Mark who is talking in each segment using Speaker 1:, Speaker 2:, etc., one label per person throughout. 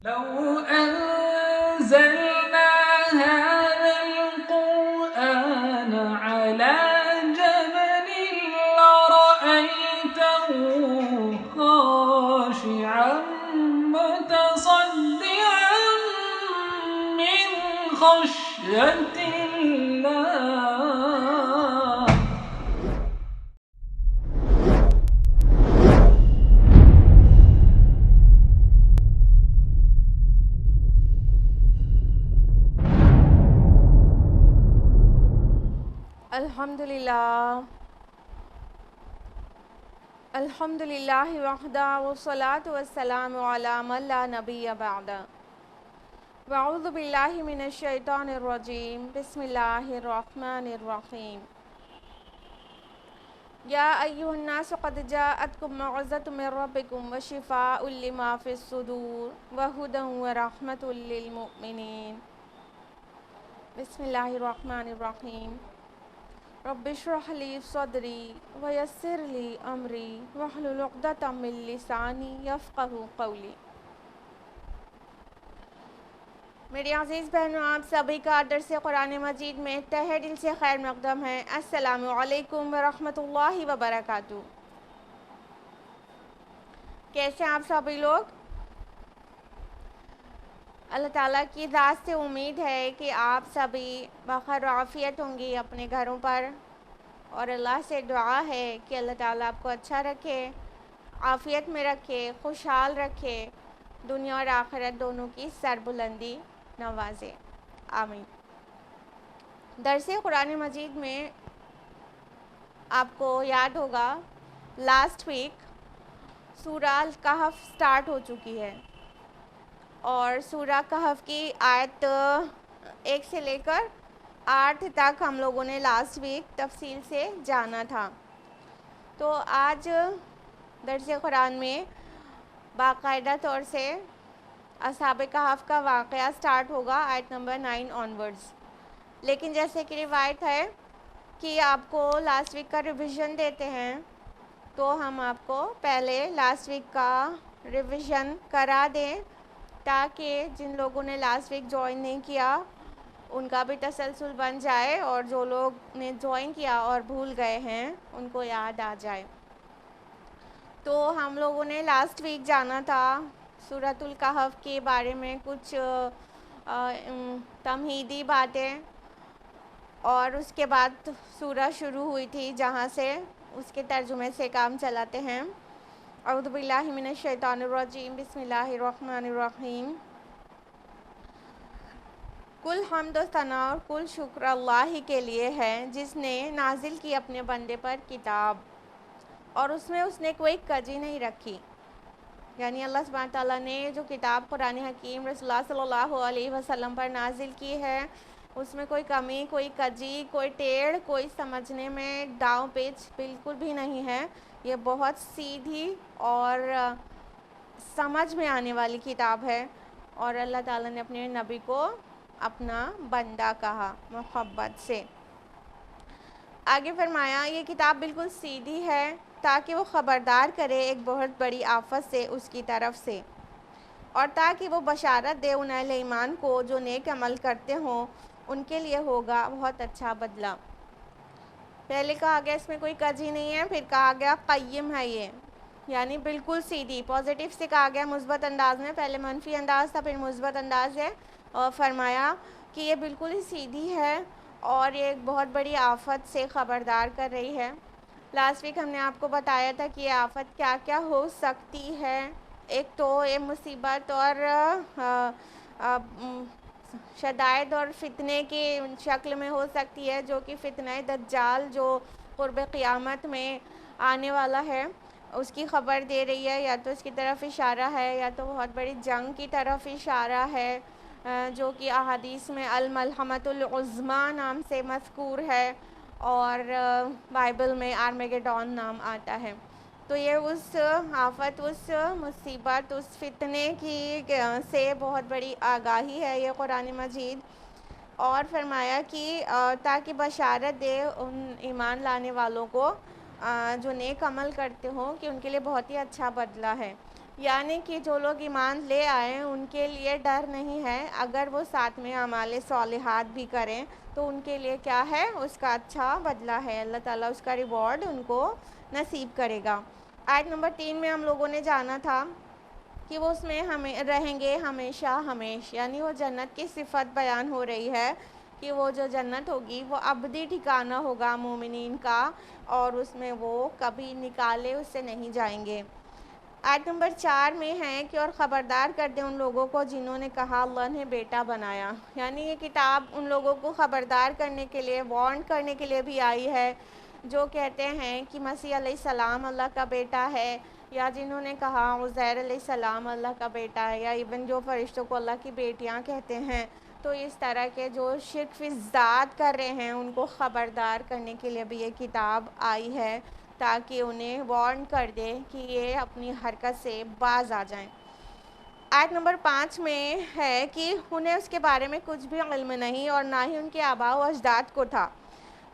Speaker 1: لو أنزلنا هذا القرآن على جبل لرأيته خاشعا متصدعا من خشية الله.
Speaker 2: الحمدللہ وحدہ والصلاة والسلام علی من لا نبی بعدہ. واعوذ باللہ من الشیطان الرجیم. بسم اللہ الرحمن الرحیم. یا ایھا الناس قد جاءتکم موعظۃ من ربکم وشفاء لما فی الصدور وہدی ورحمۃ للمؤمنین. بسم اللہ الرحمن الرحیم. رب اشرح لی صدری ویسر لی امری واحلل عقدۃ من لسانی یفقہوا قولی. میری عزیز بہنوں، آپ سبھی کا درس قرآن مجید میں تہہ دل سے خیر مقدم ہے. السلام علیکم ورحمۃ اللہ وبرکاتہ. کیسے ہیں آپ سبھی لوگ؟ اللہ تعالیٰ کی ذات سے امید ہے کہ آپ سبھی بخیر و عافیت ہوں گی اپنے گھروں پر، اور اللہ سے دعا ہے کہ اللہ تعالیٰ آپ کو اچھا رکھے، عافیت میں رکھے، خوشحال رکھے، دنیا اور آخرت دونوں کی سربلندی نوازے. آمین. درس قرآن مجید میں آپ کو یاد ہوگا لاسٹ ویک سورہ الکہف سٹارٹ ہو چکی ہے، اور سورہ کہف کی آیت 1 سے لے کر 8 تک ہم لوگوں نے لاسٹ ویک تفصیل سے جانا تھا. تو آج درس قرآن میں باقاعدہ طور سے اصحاب کہف کا واقعہ سٹارٹ ہوگا آیت نمبر 9 آنورڈز. لیکن جیسے کہ روایت ہے کہ آپ کو لاسٹ ویک کا ریویژن دیتے ہیں، تو ہم آپ کو پہلے لاسٹ ویک کا ریویژن کرا دیں تاکہ جن لوگوں نے لاسٹ ویک جوائن نہیں کیا ان کا بھی تسلسل بن جائے، اور جو لوگ نے جوائن کیا اور بھول گئے ہیں ان کو یاد آ جائے. تو ہم لوگوں نے لاسٹ ویک جانا تھا سورۃ الکہف کے بارے میں کچھ تمہیدی باتیں، اور اس کے بعد سورہ شروع ہوئی تھی جہاں سے اس کے ترجمے سے کام چلاتے ہیں. اعوذ باللہ من الشیطان الرجیم. بسم اللہ الرحمن الرحیم. کل حمد و ثنا اور کل شکر اللہ ہی کے لیے ہے جس نے نازل کی اپنے بندے پر کتاب، اور اس نے کوئی کجی نہیں رکھی. یعنی اللہ سبحانہ تعالیٰ نے جو کتاب قرآن حکیم رسول اللہ صلی اللہ علیہ وسلم پر نازل کی ہے اس میں کوئی کمی، کوئی کجی، کوئی ٹیڑھ، کوئی سمجھنے میں داؤ پیچ بالکل بھی نہیں ہے. یہ بہت سیدھی اور سمجھ میں آنے والی کتاب ہے، اور اللہ تعالیٰ نے اپنے نبی کو اپنا بندہ کہا محبت سے. آگے فرمایا یہ کتاب بالکل سیدھی ہے تاکہ وہ خبردار کرے ایک بہت بڑی آفت سے اس کی طرف سے، اور تاکہ وہ بشارت دے ان اہل ایمان کو جو نیک عمل کرتے ہوں ان کے لیے ہوگا بہت اچھا بدلہ. پہلے کہا گیا اس میں کوئی کجی نہیں ہے، پھر کہا گیا قیم ہے یہ، یعنی بالکل سیدھی. پازیٹیو سے کہا گیا مثبت انداز میں، پہلے منفی انداز تھا پھر مثبت انداز ہے، اور فرمایا کہ یہ بالکل ہی سیدھی ہے اور یہ ایک بہت بڑی آفت سے خبردار کر رہی ہے. لاسٹ ویک ہم نے آپ کو بتایا تھا کہ یہ آفت کیا کیا ہو سکتی ہے. ایک تو یہ مصیبت اور شدائد اور فتنے کی شکل میں ہو سکتی ہے، جو کہ فتنہ دجال جو قرب قیامت میں آنے والا ہے اس کی خبر دے رہی ہے. یا تو اس کی طرف اشارہ ہے یا تو بہت بڑی جنگ کی طرف اشارہ ہے، جو کہ احادیث میں الملحمۃ العظمیٰ نام سے مذکور ہے، اور بائبل میں آرمیگیڈون نام آتا ہے. تو یہ اس آفت، اس مصیبت، اس فتنے کی سے بہت بڑی آگاہی ہے یہ قرآن مجید. اور فرمایا کہ تاکہ بشارت دے ان ایمان لانے والوں کو جو نیک عمل کرتے ہوں کہ ان کے لیے بہت ہی اچھا بدلہ ہے. یعنی کہ جو لوگ ایمان لے آئے ان کے لیے ڈر نہیں ہے، اگر وہ ساتھ میں اعمال صالحات بھی کریں تو ان کے لیے کیا ہے، اس کا اچھا بدلہ ہے، اللہ تعالیٰ اس کا ریوارڈ ان کو نصیب کرے گا۔ آیت نمبر 3 میں ہم لوگوں نے جانا تھا کہ وہ اس میں ہمیں رہیں گے ہمیشہ ہمیشہ، یعنی وہ جنت کی صفت بیان ہو رہی ہے کہ وہ جو جنت ہوگی وہ ابدی ٹھکانہ ہوگا مومنین کا، اور اس میں وہ کبھی نکالے اس سے نہیں جائیں گے۔ آیت نمبر 4 میں ہے کہ اور خبردار کر دیں ان لوگوں کو جنہوں نے کہا اللہ نے بیٹا بنایا، یعنی یہ کتاب ان لوگوں کو خبردار کرنے کے لیے، وارن کرنے کے لیے بھی آئی ہے جو کہتے ہیں کہ مسیح علیہ السلام اللہ کا بیٹا ہے، یا جنہوں نے کہا عزیر علیہ السلام اللہ کا بیٹا ہے، یا ایون جو فرشتوں کو اللہ کی بیٹیاں کہتے ہیں۔ تو اس طرح کے جو شرک فی ذات کر رہے ہیں ان کو خبردار کرنے کے لیے بھی یہ کتاب آئی ہے، تاکہ انہیں وارن کر دے کہ یہ اپنی حرکت سے باز آ جائیں۔ آیت نمبر 5 میں ہے کہ انہیں اس کے بارے میں کچھ بھی علم نہیں اور نہ ہی ان کے آباء و اجداد کو تھا،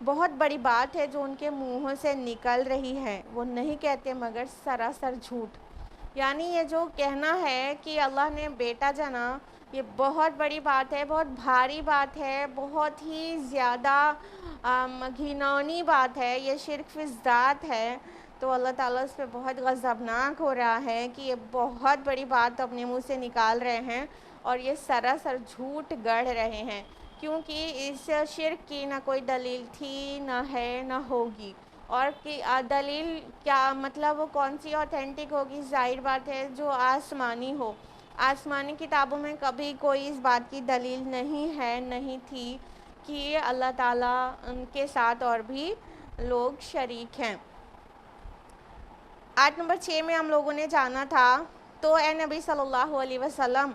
Speaker 2: بہت بڑی بات ہے جو ان کے منہوں سے نکل رہی ہے، وہ نہیں کہتے مگر سراسر جھوٹ۔ یعنی یہ جو کہنا ہے کہ اللہ نے بیٹا جنا، یہ بہت بڑی بات ہے، بہت بھاری بات ہے، بہت ہی زیادہ گھناؤنی بات ہے، یہ شرک فی ذات ہے۔ تو اللہ تعالیٰ اس پہ بہت غضبناک ہو رہا ہے کہ یہ بہت بڑی بات اپنے منہ سے نکال رہے ہیں اور یہ سراسر جھوٹ گڑھ رہے ہیں، کیونکہ اس شرک کی نہ کوئی دلیل تھی، نہ ہے، نہ ہوگی، اور کہ دلیل کیا مطلب وہ کون سی اوتھینٹک ہوگی، ظاہر بات ہے جو آسمانی ہو۔ آسمانی کتابوں میں کبھی کوئی اس بات کی دلیل نہیں ہے، نہیں تھی کہ اللہ تعالیٰ ان کے ساتھ اور بھی لوگ شریک ہیں۔ آیت نمبر 6 میں ہم لوگوں نے جانا تھا، تو اے نبی صلی اللہ علیہ وسلم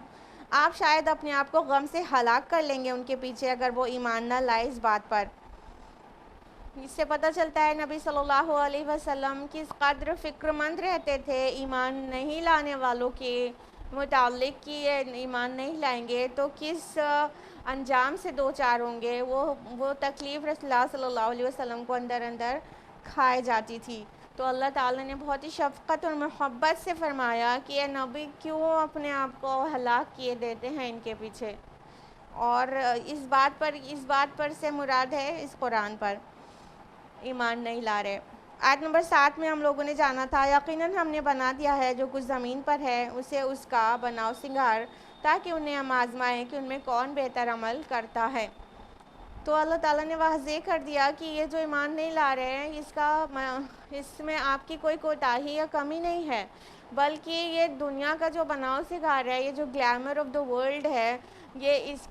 Speaker 2: آپ شاید اپنے آپ کو غم سے ہلاک کر لیں گے ان کے پیچھے اگر وہ ایمان نہ لائے اس بات پر۔ اس سے پتہ چلتا ہے نبی صلی اللہ علیہ وسلم کس قدر فکر مند رہتے تھے ایمان نہیں لانے والوں کے متعلق، کہ یہ ایمان نہیں لائیں گے تو کس انجام سے دو چار ہوں گے۔ وہ تکلیف رسول اللہ صلی اللہ علیہ وسلم کو اندر اندر کھائے جاتی تھی۔ تو اللہ تعالیٰ نے بہت ہی شفقت اور محبت سے فرمایا کہ اے نبی کیوں اپنے آپ کو ہلاک کیے دیتے ہیں ان کے پیچھے، اور اس بات پر سے مراد ہے اس قرآن پر ایمان نہیں لا رہے۔ آیت نمبر 7 میں ہم لوگوں نے جانا تھا، یقیناً ہم نے بنا دیا ہے جو کچھ زمین پر ہے اسے اس کا بناؤ سنگار، تاکہ انہیں ہم آزمائیں کہ ان میں کون بہتر عمل کرتا ہے۔ تو اللہ تعالیٰ نے واضح کر دیا کہ یہ جو ایمان نہیں لا رہے ہیں اس میں آپ کی کوئی کوتاہی یا کمی نہیں ہے، بلکہ یہ دنیا کا جو بناؤ سنگار ہے، یہ جو گلیمر آف دا ورلڈ ہے، یہ اس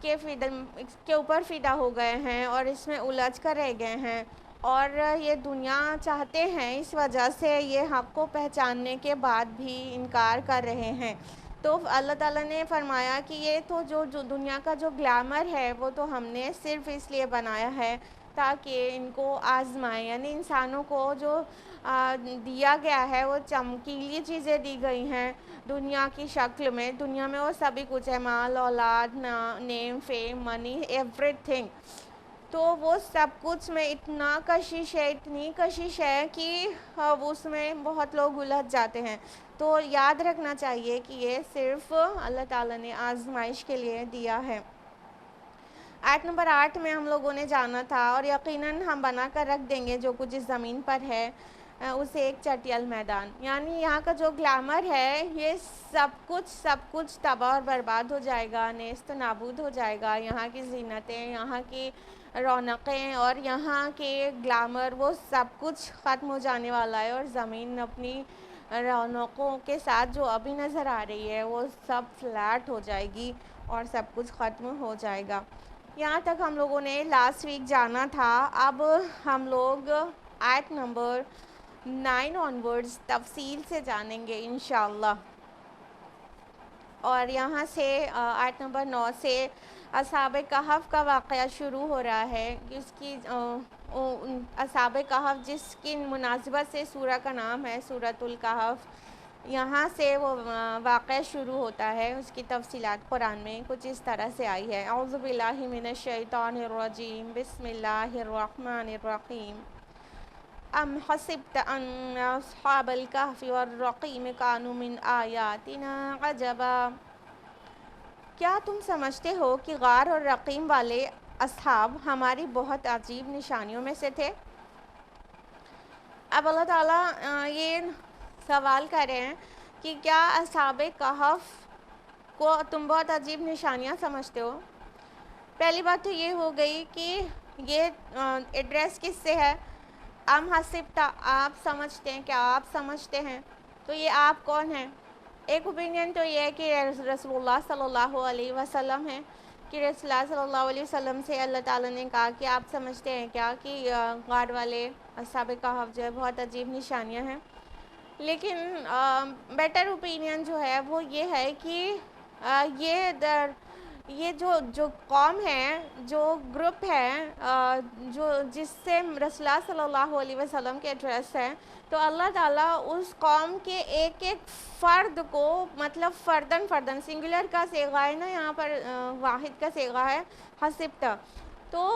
Speaker 2: کے اوپر فدا ہو گئے ہیں اور اس میں الجھ کر رہ گئے ہیں، اور یہ دنیا چاہتے ہیں، اس وجہ سے یہ حق کو پہچاننے کے بعد بھی انکار کر رہے ہیں۔ تو اللہ تعالیٰ نے فرمایا کہ یہ تو جو دنیا کا جو گلیمر ہے وہ تو ہم نے صرف اس لیے بنایا ہے تاکہ ان کو آزمائیں، یعنی انسانوں کو جو دیا گیا ہے وہ چمکیلی چیزیں دی گئی ہیں دنیا کی شکل میں، دنیا میں وہ سبھی کچھ ہے، مال اولاد نیم فیم منی ایوری تھنگ، تو وہ سب کچھ میں اتنا کشش ہے، اتنی کشش ہے کہ اس میں بہت لوگ الجھ جاتے ہیں۔ تو یاد رکھنا چاہیے کہ یہ صرف اللہ تعالیٰ نے آزمائش کے لیے دیا ہے۔ آیت نمبر 8 میں ہم لوگوں نے جانا تھا، اور یقیناً ہم بنا کر رکھ دیں گے جو کچھ اس زمین پر ہے اسے ایک چٹیل میدان، یعنی یہاں کا جو گلیمر ہے یہ سب کچھ تباہ اور برباد ہو جائے گا، نیست و نابود ہو جائے گا، یہاں کی زینتیں، یہاں کی رونقیں اور یہاں کے گلیمر وہ سب کچھ ختم ہو جانے والا ہے، اور زمین اپنی رونقوں کے ساتھ جو ابھی نظر آ رہی ہے وہ سب فلیٹ ہو جائے گی اور سب کچھ ختم ہو جائے گا۔ یہاں تک ہم لوگوں نے لاسٹ ویک جانا تھا، اب ہم لوگ آیت نمبر 9 آنورڈز تفصیل سے جانیں گے انشاءاللہ، اور یہاں سے آیت نمبر 9 سے اصحاب کہف کا واقعہ شروع ہو رہا ہے، اس کی اصحاب کہف جس کی مناسبت سے سورہ کا نام ہے سورۃ الکہف، یہاں سے وہ واقعہ شروع ہوتا ہے، اس کی تفصیلات قرآن میں کچھ اس طرح سے آئی ہے۔ اعوذ باللہ من الشیطان الرجیم، بسم اللہ الرحمن الرحیم۔ ام حسبت ان اصحاب الکہف والرقیم کانوا من آیاتنا عجبا، کیا تم سمجھتے ہو کہ غار اور رقیم والے اصحاب ہماری بہت عجیب نشانیوں میں سے تھے؟ اب اللہ تعالیٰ یہ سوال کر رہے ہیں کہ کیا اصحاب کہف کو تم بہت عجیب نشانیاں سمجھتے ہو؟ پہلی بات تو یہ ہو گئی کہ یہ ایڈریس کس سے ہے؟ ام حسبتا، آپ سمجھتے ہیں، کیا آپ سمجھتے ہیں؟ تو یہ آپ کون ہیں؟ ایک اوپینین تو یہ ہے کہ رسول اللہ صلی اللہ علیہ وسلم ہیں، کہ رسول اللہ صلی اللہ علیہ وسلم سے اللہ تعالیٰ نے کہا کہ آپ سمجھتے ہیں کیا کہ غار والے اصحاب کہف جو ہے بہت عجیب نشانیاں ہیں۔ لیکن بیٹر اوپینین جو ہے وہ یہ ہے کہ یہ جو قوم ہے، جو گروپ ہے، جو جس سے رسول اللہ صلی اللہ علیہ وسلم کے ایڈریس ہے، تو اللہ تعالیٰ اس قوم کے ایک ایک فرد کو، مطلب فردن سنگولر کا صیغہ ہے نا، یہاں پر واحد کا صیغہ ہے حسبتا، تو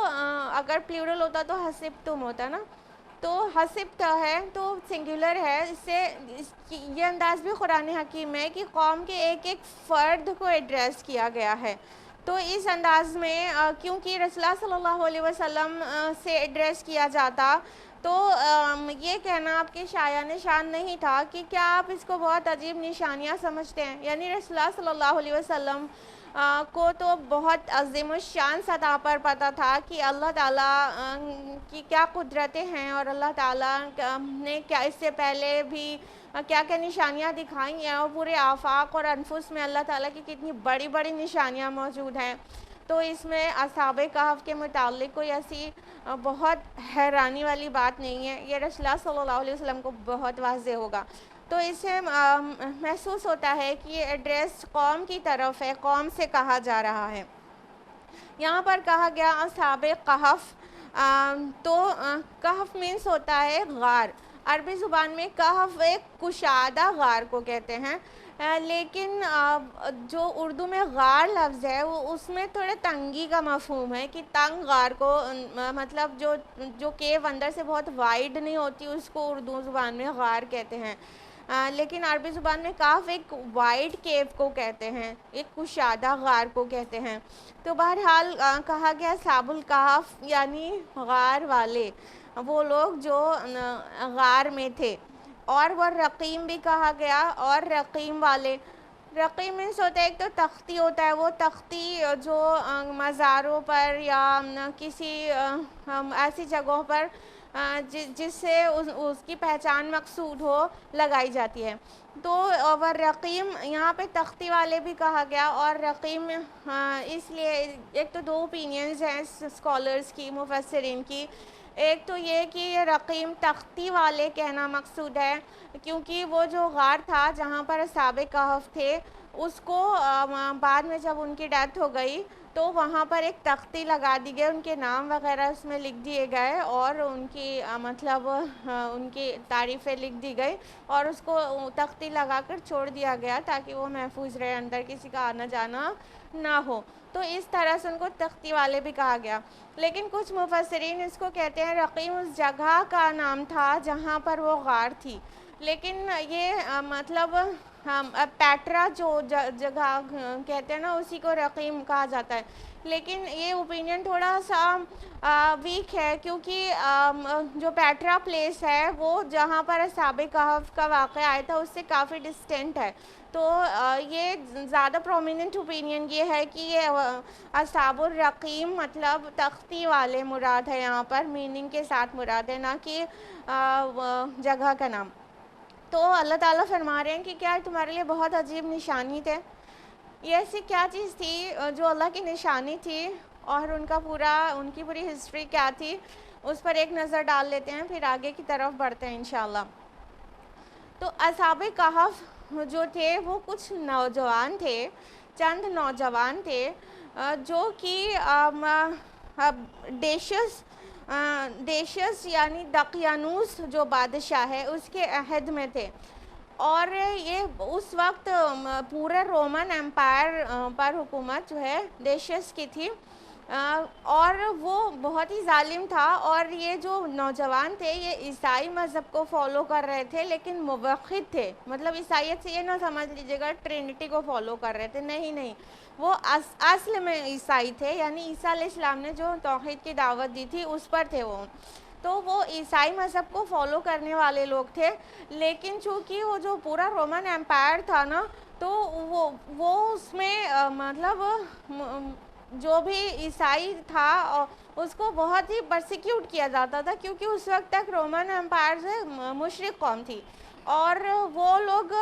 Speaker 2: اگر پلیورل ہوتا تو حسبتم ہوتا نا، تو حسبتا ہے تو سنگولر ہے، اس سے یہ انداز بھی قرآن حکیم ہے کہ قوم کے ایک ایک فرد کو ایڈریس کیا گیا ہے۔ تو اس انداز میں کیونکہ رسول اللہ صلی اللہ علیہ وسلم سے ایڈریس کیا جاتا تو یہ کہنا آپ کے شایان شان نہیں تھا کہ کیا آپ اس کو بہت عجیب نشانیاں سمجھتے ہیں، یعنی رسول اللہ صلی اللہ علیہ وسلم کو تو بہت عظیم الشان سطح پر پتہ تھا کہ اللہ تعالیٰ کی کیا قدرتیں ہیں، اور اللہ تعالیٰ نے کیا اس سے پہلے بھی کیا کیا نشانیاں دکھائی ہیں، اور پورے آفاق اور انفس میں اللہ تعالیٰ کی کتنی بڑی بڑی نشانیاں موجود ہیں۔ تو اس میں اصحاب کہف کے متعلق کوئی ایسی بہت حیرانی والی بات نہیں ہے، یہ رسول اللہ صلی اللہ علیہ وسلم کو بہت واضح ہوگا۔ تو اس سے محسوس ہوتا ہے کہ یہ ایڈریس قوم کی طرف ہے، قوم سے کہا جا رہا ہے۔ یہاں پر کہا گیا اصحاب کہف، تو کہف مینس ہوتا ہے غار، عربی زبان میں کہف ایک کشادہ غار کو کہتے ہیں، لیکن جو اردو میں غار لفظ ہے وہ اس میں تھوڑے تنگی کا مفہوم ہے، کہ تنگ غار کو، مطلب جو کیو اندر سے بہت وائڈ نہیں ہوتی اس کو اردو زبان میں غار کہتے ہیں، لیکن عربی زبان میں کہف ایک وائڈ کیو کو کہتے ہیں، ایک کشادہ غار کو کہتے ہیں۔ تو بہرحال کہا گیا اصحاب الکہف یعنی غار والے، وہ لوگ جو غار میں تھے، اور وہ رقیم بھی کہا گیا، اور رقیم والے، رقیم مینس ہوتا ہے ایک تو تختی ہوتا ہے، وہ تختی جو مزاروں پر یا کسی ایسی جگہوں پر جس سے اس کی پہچان مقصود ہو لگائی جاتی ہے، تو وہ رقیم یہاں پہ تختی والے بھی کہا گیا، اور رقیم اس لیے ایک تو دو اوپینینز ہیں اسکالرز کی، مفسرین کی، ایک تو یہ کہ یہ رقیم تختی والے کہنا مقصود ہے کیونکہ وہ جو غار تھا جہاں پر اصحاب کہف تھے، اس کو بعد میں جب ان کی ڈیتھ ہو گئی تو وہاں پر ایک تختی لگا دی گئی، ان کے نام وغیرہ اس میں لکھ دیے گئے، اور ان کی مطلب ان کی تعریفیں لکھ دی گئی، اور اس کو تختی لگا کر چھوڑ دیا گیا تاکہ وہ محفوظ رہے، اندر کسی کا آنا جانا نہ ہو، تو اس طرح سے ان کو تختی والے بھی کہا گیا۔ لیکن کچھ مفسرین اس کو کہتے ہیں رقیم اس جگہ کا نام تھا جہاں پر وہ غار تھی، لیکن یہ مطلب پیٹرا جو جگہ کہتے ہیں نا اسی کو رقیم کہا جاتا ہے، لیکن یہ اوپینین تھوڑا سا ویک ہے، کیونکہ جو پیٹرا پلیس ہے وہ جہاں پر اصحاب کہف کا واقعہ آیا تھا اس سے کافی ڈسٹینٹ ہے، تو یہ زیادہ پرومیننٹ اوپینین یہ ہے کہ یہ اصحاب الرقیم مطلب تختی والے مراد ہے، یہاں پر میننگ کے ساتھ مراد ہے، نہ کہ جگہ کا نام۔ تو اللہ تعالیٰ فرما رہے ہیں کہ کیا تمہارے لیے بہت عجیب نشانی تھے، یہ ایسی کیا چیز تھی جو اللہ کی نشانی تھی، اور ان کی پوری ہسٹری کیا تھی، اس پر ایک نظر ڈال لیتے ہیں، پھر آگے کی طرف بڑھتے ہیں انشاءاللہ۔ تو اصحاب کہف جو تھے وہ کچھ نوجوان تھے، چند نوجوان تھے جو کہ ڈیشس یعنی دقیانوس جو بادشاہ ہے اس کے عہد میں تھے، اور یہ اس وقت پورے رومن امپائر پر حکومت جو ہے ڈیشس کی تھی، اور وہ بہت ہی ظالم تھا، اور یہ جو نوجوان تھے یہ عیسائی مذہب کو فالو کر رہے تھے لیکن موحد تھے، مطلب عیسائیت سے یہ نہ سمجھ لیجیے گا ٹرینٹی کو فالو کر رہے تھے، نہیں نہیں، وہ اصل میں عیسائی تھے، یعنی عیسیٰ علیہ السلام نے جو توحید کی دعوت دی تھی اس پر تھے وہ، تو وہ عیسائی مذہب کو فالو کرنے والے لوگ تھے، لیکن چونکہ وہ جو پورا رومن امپائر تھا نا، تو وہ اس میں مطلب جو بھی عیسائی تھا اس کو بہت ہی پرسیکیوٹ کیا جاتا تھا، کیونکہ اس وقت تک رومن امپائر سے مشرک قوم تھی، اور وہ لوگ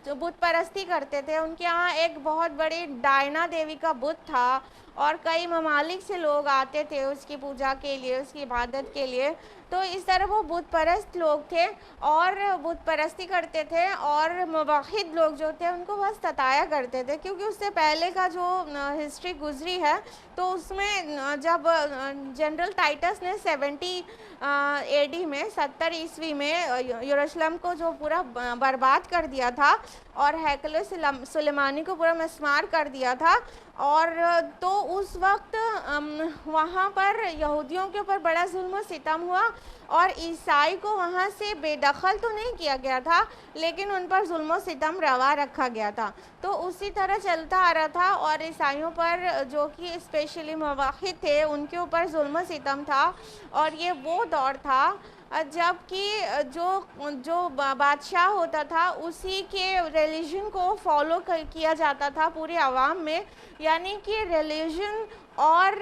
Speaker 2: بت پرستی کرتے تھے، ان کے ہاں ایک بہت بڑی ڈائنا دیوی کا بت تھا، اور کئی ممالک سے لوگ آتے تھے اس کی پوجا کے لیے، اس کی عبادت کے لیے، تو اس طرح وہ بت پرست لوگ تھے اور بت پرستی کرتے تھے، اور موحد لوگ جو تھے ان کو بس ستایا کرتے تھے، کیونکہ اس سے پہلے کا جو ہسٹری گزری ہے تو اس میں جب جنرل ٹائٹس نے 70 AD میں 70 عیسوی میں یروشلم کو جو پورا برباد کر دیا تھا اور ہیکل سلیمانی کو پورا مسمار کر دیا تھا، اور تو اس وقت وہاں پر یہودیوں کے اوپر بڑا ظلم و ستم ہوا، اور عیسائی کو وہاں سے بے دخل تو نہیں کیا گیا تھا لیکن ان پر ظلم و ستم روا رکھا گیا تھا، تو اسی طرح چلتا آ رہا تھا، اور عیسائیوں پر جو کہ اسپیشلی موحد تھے ان کے اوپر ظلم و ستم تھا، اور یہ وہ دور تھا جب کہ جو بادشاہ ہوتا تھا اسی کے ریلیجن کو فالو کیا جاتا تھا پورے عوام میں، یعنی کہ ریلیجن اور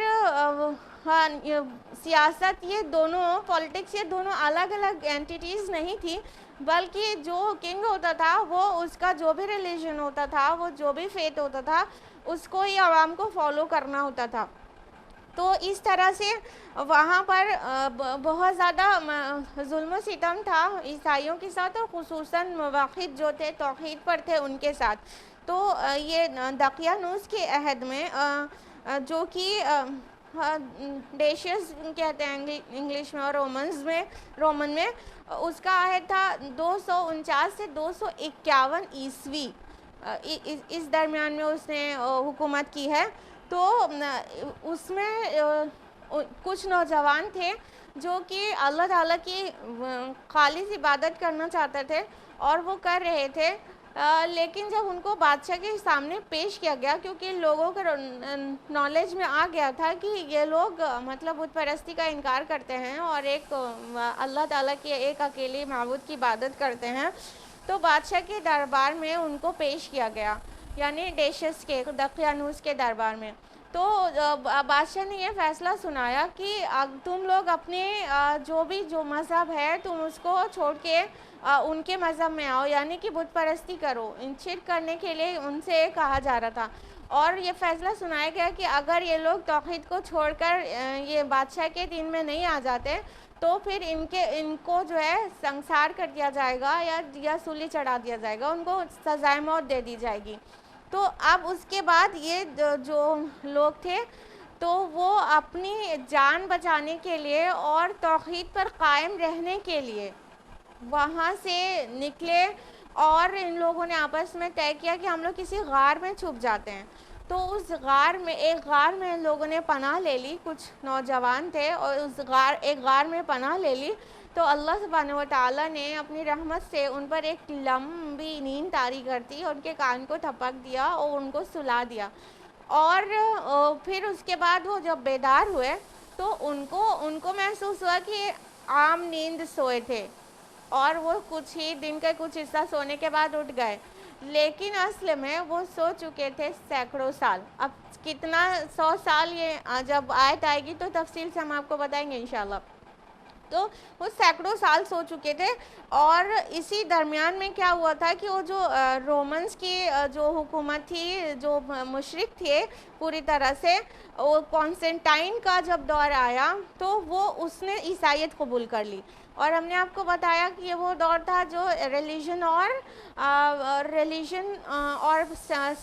Speaker 2: سیاست، یہ دونوں پولیٹکس، یہ دونوں الگ الگ اینٹیٹیز نہیں تھی، بلکہ جو کنگ ہوتا تھا وہ اس کا جو بھی ریلیجن ہوتا تھا، وہ جو بھی فیتھ ہوتا تھا اس کو ہی عوام کو فالو کرنا ہوتا تھا، تو اس طرح سے وہاں پر بہت زیادہ ظلم و ستم تھا عیسائیوں کے ساتھ، اور خصوصاً موحد جو تھے توحید پر تھے ان کے ساتھ، تو یہ دقیانوس کے عہد میں جو کہ ڈیشیس کہتے ہیں انگلش میں اور رومن میں، اس کا عہد تھا 249 سے 251 عیسوی، اس درمیان میں اس نے حکومت کی ہے، تو اس میں کچھ نوجوان تھے جو کہ اللہ تعالیٰ کی خالص عبادت کرنا چاہتے تھے اور وہ کر رہے تھے، لیکن جب ان کو بادشاہ کے سامنے پیش کیا گیا، کیونکہ لوگوں کے نالج میں آ گیا تھا کہ یہ لوگ مطلب بت پرستی کا انکار کرتے ہیں اور ایک اللہ تعالیٰ کے ایک اکیلے معبود کی عبادت کرتے ہیں، تو بادشاہ کے دربار میں ان کو پیش کیا گیا، یعنی ڈیشس کے دقیانوس کے دربار میں، تو بادشاہ نے یہ فیصلہ سنایا کہ تم لوگ اپنے جو مذہب ہے تم اس کو چھوڑ کے ان کے مذہب میں آؤ، یعنی کہ بت پرستی کرو، شرک کرنے کے لیے ان سے کہا جا رہا تھا، اور یہ فیصلہ سنایا گیا کہ اگر یہ لوگ توحید کو چھوڑ کر یہ بادشاہ کے دین میں نہیں آ جاتے تو پھر ان کو جو ہے سنسار کر دیا جائے گا یا سولی چڑھا دیا جائے گا، ان کو سزائے موت دے دی جائے گی، تو اب اس کے بعد یہ جو لوگ تھے تو وہ اپنی جان بچانے کے لیے اور توحید پر قائم رہنے کے لیے وہاں سے نکلے، اور ان لوگوں نے آپس میں طے کیا کہ ہم لوگ کسی غار میں چھپ جاتے ہیں، تو اس ایک غار میں لوگوں نے پناہ لے لی، کچھ نوجوان تھے اور ایک غار میں پناہ لے لی، تو اللہ سبحانہ و تعالیٰ نے اپنی رحمت سے ان پر ایک لمبی نیند طاری کر دی، ان کے کان کو تھپک دیا اور ان کو سلا دیا، اور پھر اس کے بعد وہ جب بیدار ہوئے تو ان کو محسوس ہوا کہ عام نیند سوئے تھے، اور وہ کچھ ہی دن کا کچھ حصہ سونے کے بعد اٹھ گئے، لیکن اصل میں وہ سو چکے تھے سینکڑوں سال، اب کتنا 100 سال، یہ جب آیت آئے گی تو تفصیل سے ہم آپ کو بتائیں گے انشاءاللہ، تو وہ سینکڑوں سال سو چکے تھے، اور اسی درمیان میں کیا ہوا تھا کہ وہ جو رومنز کی جو حکومت تھی، جو مشرک تھے پوری طرح سے، وہ کانسٹنٹائن کا جب دور آیا تو اس نے عیسائیت قبول کر لی، اور ہم نے آپ کو بتایا کہ یہ وہ دور تھا جو ریلیجن اور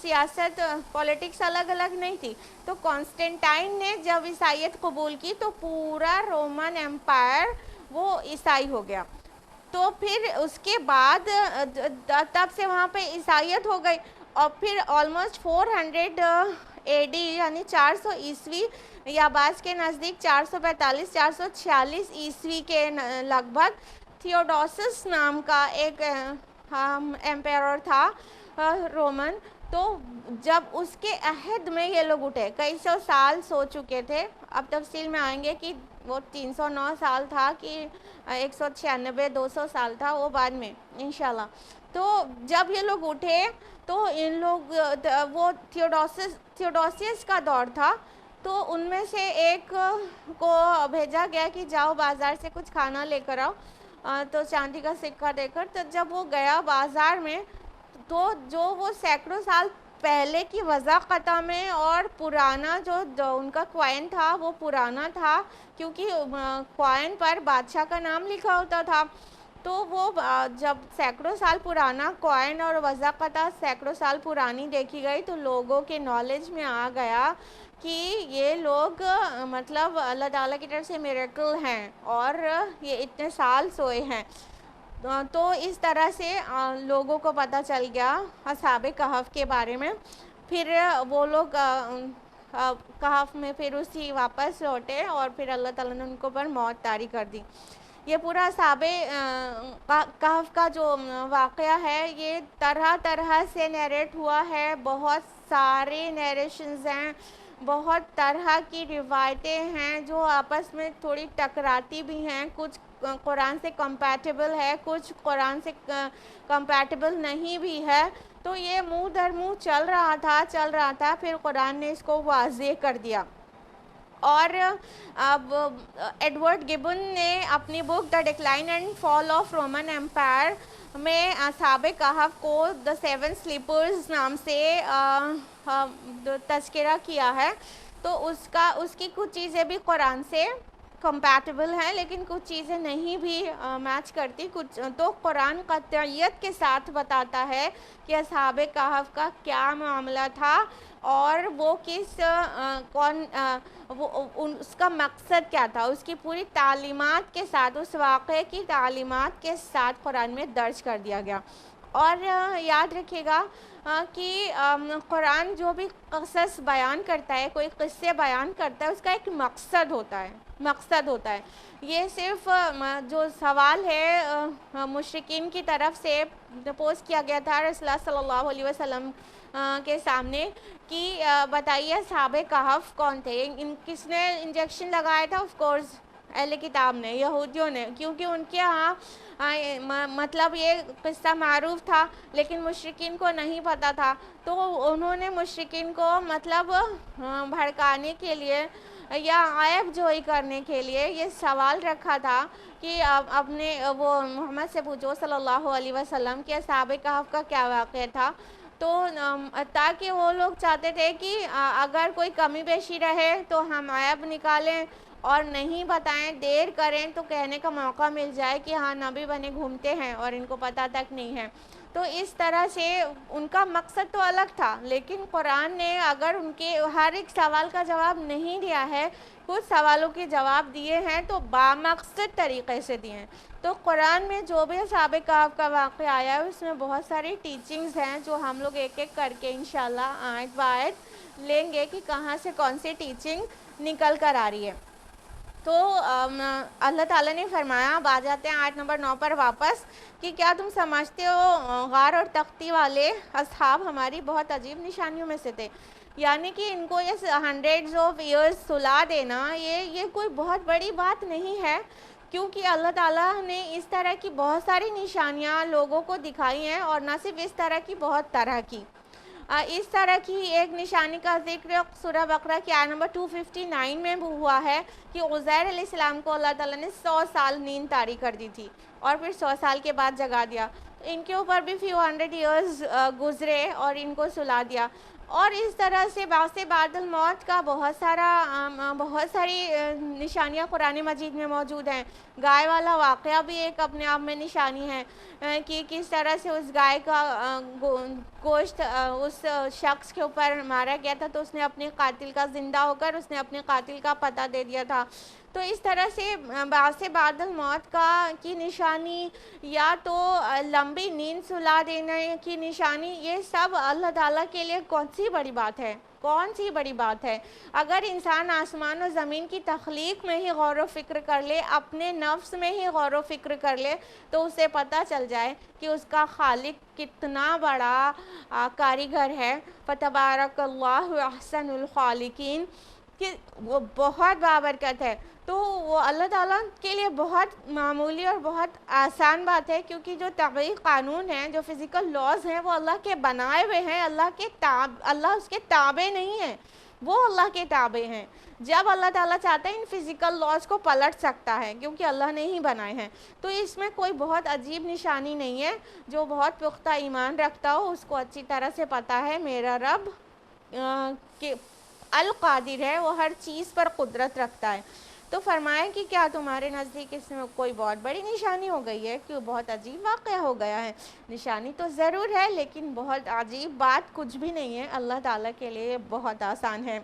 Speaker 2: سیاست پولیٹکس الگ الگ نہیں تھی، تو کانسٹنٹائن نے جب عیسائیت قبول کی تو پورا رومن امپائر وہ عیسائی ہو گیا، تو پھر اس کے بعد تب سے وہاں پہ عیسائیت ہو گئی، اور پھر آلموسٹ 400 AD یعنی 400 عیسوی یا بعض کے نزدیک 445 446 عیسوی کے لگ بھگ تھیوڈوسس نام کا ایک ایمپیرر تھا رومن. تو جب اس کے عہد میں یہ لوگ اٹھے، کئی سو سال سو چکے تھے، اب تفصیل میں آئیں گے کہ وہ 309 سال تھا کہ 196 200 سال تھا، وہ بعد میں انشاءاللہ. تو جب یہ لوگ اٹھے تو ان لوگ وہ تھیوڈوسیس کا دور تھا، تو ان میں سے ایک کو بھیجا گیا کہ جاؤ بازار سے کچھ کھانا لے کر آؤ، تو چاندی کا سکہ دے کر. تو جب وہ گیا بازار میں تو جو وہ سینکڑوں سال پہلے کی وضاقتہ میں اور پرانا جو ان کا کوائن تھا وہ پرانا تھا، کیونکہ کوائن پر بادشاہ کا نام لکھا ہوتا تھا. تو وہ جب سینکڑوں سال پرانا کوائن اور وضاقتہ سینکڑوں سال پرانی دیکھی گئی تو لوگوں کے نالج میں آ گیا کہ یہ لوگ مطلب اللہ تعالیٰ کی طرف سے میریکل ہیں اور یہ اتنے سال سوئے ہیں. تو اس طرح سے لوگوں کو پتہ چل گیا اصحاب کہف کے بارے میں. پھر وہ لوگ کہف میں پھر اسی واپس لوٹے اور پھر اللہ تعالیٰ نے ان کو پر موت طاری کر دی. یہ پورا اصحاب کہف کا جو واقعہ ہے یہ طرح طرح سے نیریٹ ہوا ہے، بہت سارے نیریشنز ہیں، بہت طرح کی روایتیں ہیں جو آپس میں تھوڑی ٹکراتی بھی ہیں، کچھ قرآن سے کمپیٹیبل ہے، کچھ قرآن سے کمپیٹیبل نہیں بھی ہے. تو یہ منہ در منہ چل رہا تھا پھر قرآن نے اس کو واضح کر دیا. اور اب ایڈورڈ گبن نے اپنی book the decline and fall of Roman empire میں اصحاب کہف کو دا سیون سلیپرز نام سے تذکرہ کیا ہے. تو اس کی کچھ چیزیں بھی قرآن سے کمپیٹیبل ہیں لیکن کچھ چیزیں نہیں بھی میچ کرتی. کچھ تو قرآن قطعیت کے ساتھ بتاتا ہے کہ اصحاب کہف کا کیا معاملہ تھا اور وہ اس کا مقصد کیا تھا. اس کی پوری تعلیمات کے ساتھ، اس واقعے کی تعلیمات کے ساتھ قرآن میں درج کر دیا گیا. اور یاد رکھیے گا کہ قرآن جو بھی قصص بیان کرتا ہے، کوئی قصے بیان کرتا ہے، اس کا ایک مقصد ہوتا ہے. یہ صرف جو سوال ہے مشرکین کی طرف سے پوسٹ کیا گیا تھا رسول اللہ صلی اللہ علیہ وسلم کے سامنے کہ بتائیے اصحاب کہف کون تھے، کس نے انجیکشن لگایا تھا؟ آف کورس اہل کتاب نے، یہودیوں نے، کیونکہ ان کے ہاں مطلب یہ قصہ معروف تھا لیکن مشرکین کو نہیں پتہ تھا. تو انہوں نے مشرکین کو مطلب بھڑکانے کے لیے یا عیب جوئی کرنے کے لیے یہ سوال رکھا تھا کہ اپنے وہ محمد سے پوچھو صلی اللہ علیہ وسلم کہ اصحاب کہف کا کیا واقعہ تھا. تو تاکہ وہ لوگ چاہتے تھے کہ اگر کوئی کمی بیشی رہے تو ہم عیب نکالیں اور نہیں بتائیں، دیر کریں تو کہنے کا موقع مل جائے کہ ہاں نبی بنے گھومتے ہیں اور ان کو پتہ تک نہیں ہے. تو اس طرح سے ان کا مقصد تو الگ تھا لیکن قرآن نے اگر ان کے ہر ایک سوال کا جواب نہیں دیا ہے، کچھ سوالوں کے جواب دیے ہیں تو بامقصد طریقے سے دیے ہیں. تو قرآن میں جو بھی اصحاب کہف کا واقعہ آیا ہے اس میں بہت ساری ٹیچنگز ہیں جو ہم لوگ ایک ایک کر کے انشاءاللہ آیت بآیت لیں گے کہ کہاں سے کون سی ٹیچنگ نکل کر آ رہی ہے. تو اللہ تعالیٰ نے فرمایا، اب آ جاتے ہیں آیت نمبر 9 پر واپس، کہ کیا تم سمجھتے ہو غار اور تختی والے اصحاب ہماری بہت عجیب نشانیوں میں سے تھے. یعنی کہ ان کو یہ ہنڈریڈز آف ایئرز سلا دینا یہ کوئی بہت بڑی بات نہیں ہے، کیونکہ اللہ تعالیٰ نے اس طرح کی بہت ساری نشانیاں لوگوں کو دکھائی ہیں اور نہ صرف اس طرح کی، بہت طرح کی. اس طرح کی ایک نشانی کا ذکر سورہ بقرہ کی آیت نمبر 259 میں ہوا ہے کہ عزیر علیہ السلام کو اللہ تعالیٰ نے 100 سال نیند طاری کر دی تھی اور پھر 100 سال کے بعد جگا دیا. ان کے اوپر بھی فیو ہنڈریڈ ایئرز گزرے اور ان کو سلا دیا. اور اس طرح سے بعث بعد الموت کا بہت ساری نشانیاں قرآن مجید میں موجود ہیں. گائے والا واقعہ بھی ایک اپنے آپ میں نشانی ہے کہ کس طرح سے اس گائے کا گوشت اس شخص کے اوپر مارا گیا تھا تو اس نے اپنے قاتل کا زندہ ہو کر اس نے اپنے قاتل کا پتہ دے دیا تھا. تو اس طرح سے بعث بعد الموت کی نشانی یا تو لمبی نیند سلا دینے کی نشانی، یہ سب اللہ تعالیٰ کے لیے سی بڑی بات ہے، کون سی بڑی بات ہے؟ اگر انسان آسمان و زمین کی تخلیق میں ہی غور و فکر کر لے، اپنے نفس میں ہی غور و فکر کر لے، تو اسے پتہ چل جائے کہ اس کا خالق کتنا بڑا کاریگر ہے۔ فتبارک اللہ احسن الخالقین، کہ وہ بہت بابرکت ہے۔ تو وہ اللہ تعالیٰ کے لیے بہت معمولی اور بہت آسان بات ہے، کیونکہ جو طبعی قانون ہیں، جو فزیکل لاز ہیں، وہ اللہ کے بنائے ہوئے ہیں، اللہ اس کے تابع نہیں ہیں، وہ اللہ کے تابع ہیں۔ جب اللہ تعالیٰ چاہتا ہے ان فزیکل لاز کو پلٹ سکتا ہے، کیونکہ اللہ نے ہی بنائے ہیں۔ تو اس میں کوئی بہت عجیب نشانی نہیں ہے۔ جو بہت پختہ ایمان رکھتا ہو اس کو اچھی طرح سے پتہ ہے میرا رب کہ القادر ہے، وہ ہر چیز پر قدرت رکھتا ہے۔ تو فرمایا کہ کیا تمہارے نزدیک اس میں کوئی بہت بڑی نشانی ہو گئی ہے، کہ بہت عجیب واقعہ ہو گیا ہے؟ نشانی تو ضرور ہے، لیکن بہت عجیب بات کچھ بھی نہیں ہے، اللہ تعالیٰ کے لیے بہت آسان ہے۔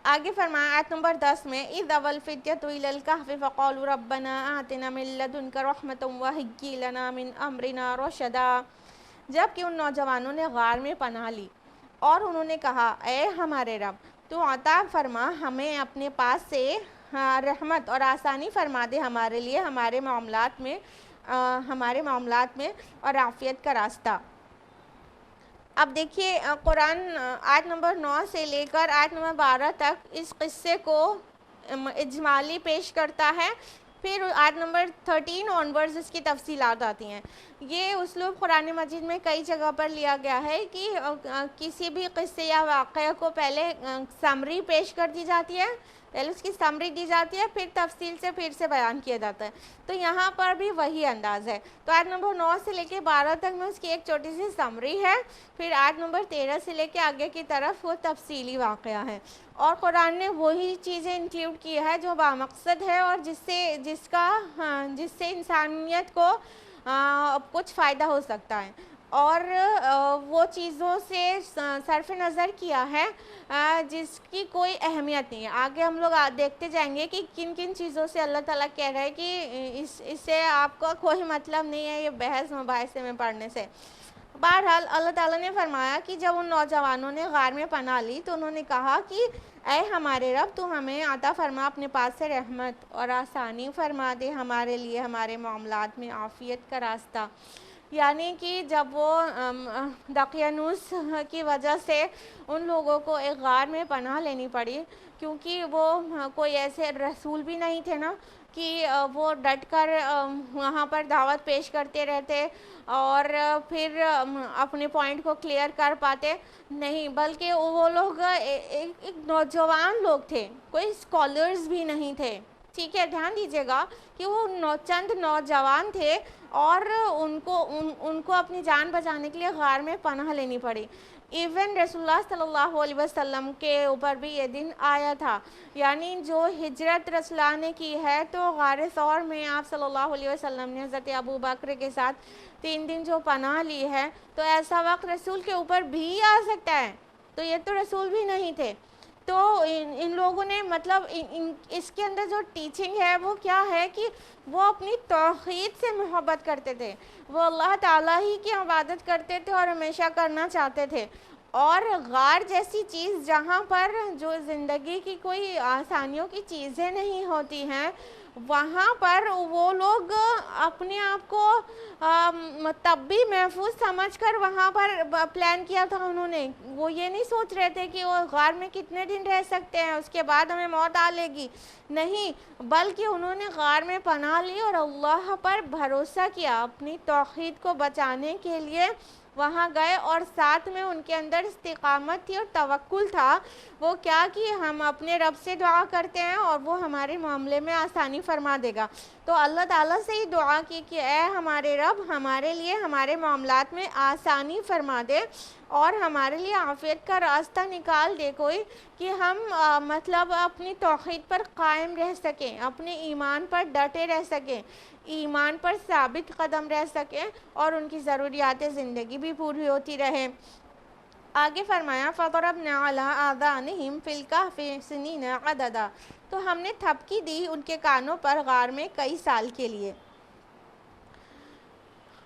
Speaker 2: آگے فرمایا آیت نمبر 10 میں، اِذْ أَوَى الْفِتْيَةُ إِلَى الْكَهْفِ فَقَالُوا رَبَّنَا آتِنَا مِن لَّدُنكَ رَحْمَةً وَهَيِّئْ لَنَا مِنْ أَمْرِنَا رَشَدًا۔ جب کہ ان نوجوانوں نے غار میں پناہ لی اور انہوں نے کہا، اے ہمارے رب، تو عطا فرما ہمیں اپنے پاس سے رحمت اور آسانی فرما دے ہمارے لیے ہمارے معاملات میں اور عافیت کا راستہ۔ اب دیکھیے قرآن آیت نمبر 9 سے لے کر آیت نمبر 12 تک اس قصے کو اجمالی پیش کرتا ہے، پھر آیت نمبر 13 آنورز اس کی تفصیلات آتی ہیں۔ یہ اسلوب قرآن مجید میں کئی جگہ پر لیا گیا ہے کہ کسی بھی قصے یا واقعہ کو پہلے سمری پیش کر دی جاتی ہے، پہلے اس کی سمری دی جاتی ہے، پھر تفصیل سے پھر سے بیان کیا جاتا ہے۔ تو یہاں پر بھی وہی انداز ہے۔ تو آیت نمبر 9 سے لے کے 12 تک میں اس کی ایک چھوٹی سی سمری ہے، پھر آیت نمبر 13 سے لے کے آگے کی طرف وہ تفصیلی واقعہ ہے۔ اور قرآن نے وہی چیزیں انکلیوڈ کی ہے جو بامقصد ہے اور جس سے انسانیت کو کچھ فائدہ ہو سکتا ہے، اور وہ چیزوں سے صرف نظر کیا ہے جس کی کوئی اہمیت نہیں ہے۔ آگے ہم لوگ دیکھتے جائیں گے کہ کن کن چیزوں سے اللہ تعالیٰ کہہ رہا ہے کہ اس سے آپ کا کوئی مطلب نہیں ہے یہ بحث مباحثے میں پڑھنے سے۔ بہرحال اللہ تعالیٰ نے فرمایا کہ جب ان نوجوانوں نے غار میں پناہ لی تو انہوں نے کہا کہ اے ہمارے رب، تو ہمیں عطا فرما اپنے پاس سے رحمت اور آسانی فرما دے ہمارے لیے ہمارے معاملات میں عافیت کا راستہ۔ یعنی کہ جب وہ دقیانوس کی وجہ سے ان لوگوں کو ایک غار میں پناہ لینی پڑی، کیونکہ وہ کوئی ایسے رسول بھی نہیں تھے نا کہ وہ ڈٹ کر وہاں پر دعوت پیش کرتے رہتے اور پھر اپنے پوائنٹ کو کلیئر کر پاتے، نہیں، بلکہ وہ لوگ ایک نوجوان لوگ تھے، کوئی اسکالرز بھی نہیں تھے۔ ٹھیک ہے، دھیان دیجیے گا کہ وہ چند نوجوان تھے اور ان کو اپنی جان بچانے کے لیے غار میں پناہ لینی پڑی۔ ایون رسول اللہ صلی اللہ علیہ وسلم کے اوپر بھی یہ دن آیا تھا، یعنی جو ہجرت رسول اللہ نے کی ہے تو غار ثور میں آپ صلی اللہ علیہ وسلم نے حضرت ابو بکر کے ساتھ 3 دن جو پناہ لی ہے، تو ایسا وقت رسول کے اوپر بھی آ سکتا ہے۔ تو یہ تو رسول بھی نہیں تھے۔ تو ان لوگوں نے مطلب اس کے اندر جو ٹیچنگ ہے وہ کیا ہے کہ وہ اپنی توحید سے محبت کرتے تھے، وہ اللہ تعالیٰ ہی کی عبادت کرتے تھے اور ہمیشہ کرنا چاہتے تھے۔ اور غار جیسی چیز جہاں پر جو زندگی کی کوئی آسانیوں کی چیزیں نہیں ہوتی ہیں، وہاں پر وہ لوگ اپنے آپ کو تب بھی محفوظ سمجھ کر وہاں پر پلان کیا تھا انہوں نے۔ وہ یہ نہیں سوچ رہے تھے کہ وہ غار میں کتنے دن رہ سکتے ہیں، اس کے بعد ہمیں موت آ لے گی، نہیں، بلکہ انہوں نے غار میں پناہ لی اور اللہ پر بھروسہ کیا، اپنی توحید کو بچانے کے لیے وہاں گئے، اور ساتھ میں ان کے اندر استقامت تھی اور توکل تھا۔ وہ کیا کہ ہم اپنے رب سے دعا کرتے ہیں اور وہ ہمارے معاملے میں آسانی فرما دے گا۔ تو اللہ تعالیٰ سے ہی دعا کی کہ اے ہمارے رب، ہمارے لیے ہمارے معاملات میں آسانی فرما دے اور ہمارے لیے عافیت کا راستہ نکال دے کوئی، کہ ہم مطلب اپنی توحید پر قائم رہ سکیں، اپنے ایمان پر ڈٹے رہ سکیں، ایمان پر ثابت قدم رہ سکیں اور ان کی ضروریات زندگی بھی پوری ہوتی رہے۔ آگے فرمایا فَضَرَبْنَا عَلَىٰ آذَانِهِمْ فِي الْكَهْفِ سِنِينَ عَدَدًا، تو ہم نے تھپکی دی ان کے کانوں پر غار میں کئی سال کے لیے۔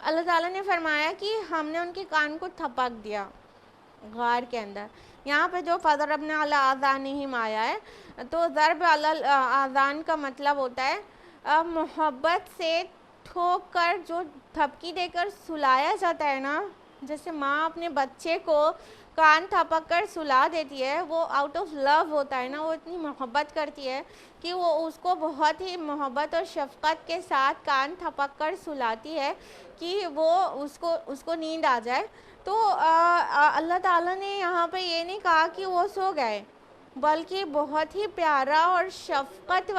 Speaker 2: اللہ تعالیٰ نے فرمایا کہ ہم نے ان کے کان کو تھپک دیا، غار کے اندر. یہاں پہ جو فضربنا علی آذانہم آیا ہے تو ضرب علی آذان کا مطلب ہوتا ہے محبت سے ٹھوک کر جو تھپکی دے کر سلایا جاتا ہے نا, جیسے ماں اپنے بچے کو کان تھپک کر سلا دیتی ہے, وہ آؤٹ آف لو ہوتا ہے نا, وہ اتنی محبت کرتی ہے کہ وہ اس کو بہت ہی محبت اور شفقت کے ساتھ کان تھپک کر سلاتی ہے کہ وہ اس کو نیند آ جائے. تو اللہ تعالیٰ نے یہاں پہ یہ نہیں کہا کہ وہ سو گئے, بلکہ بہت ہی پیارا اور شفقت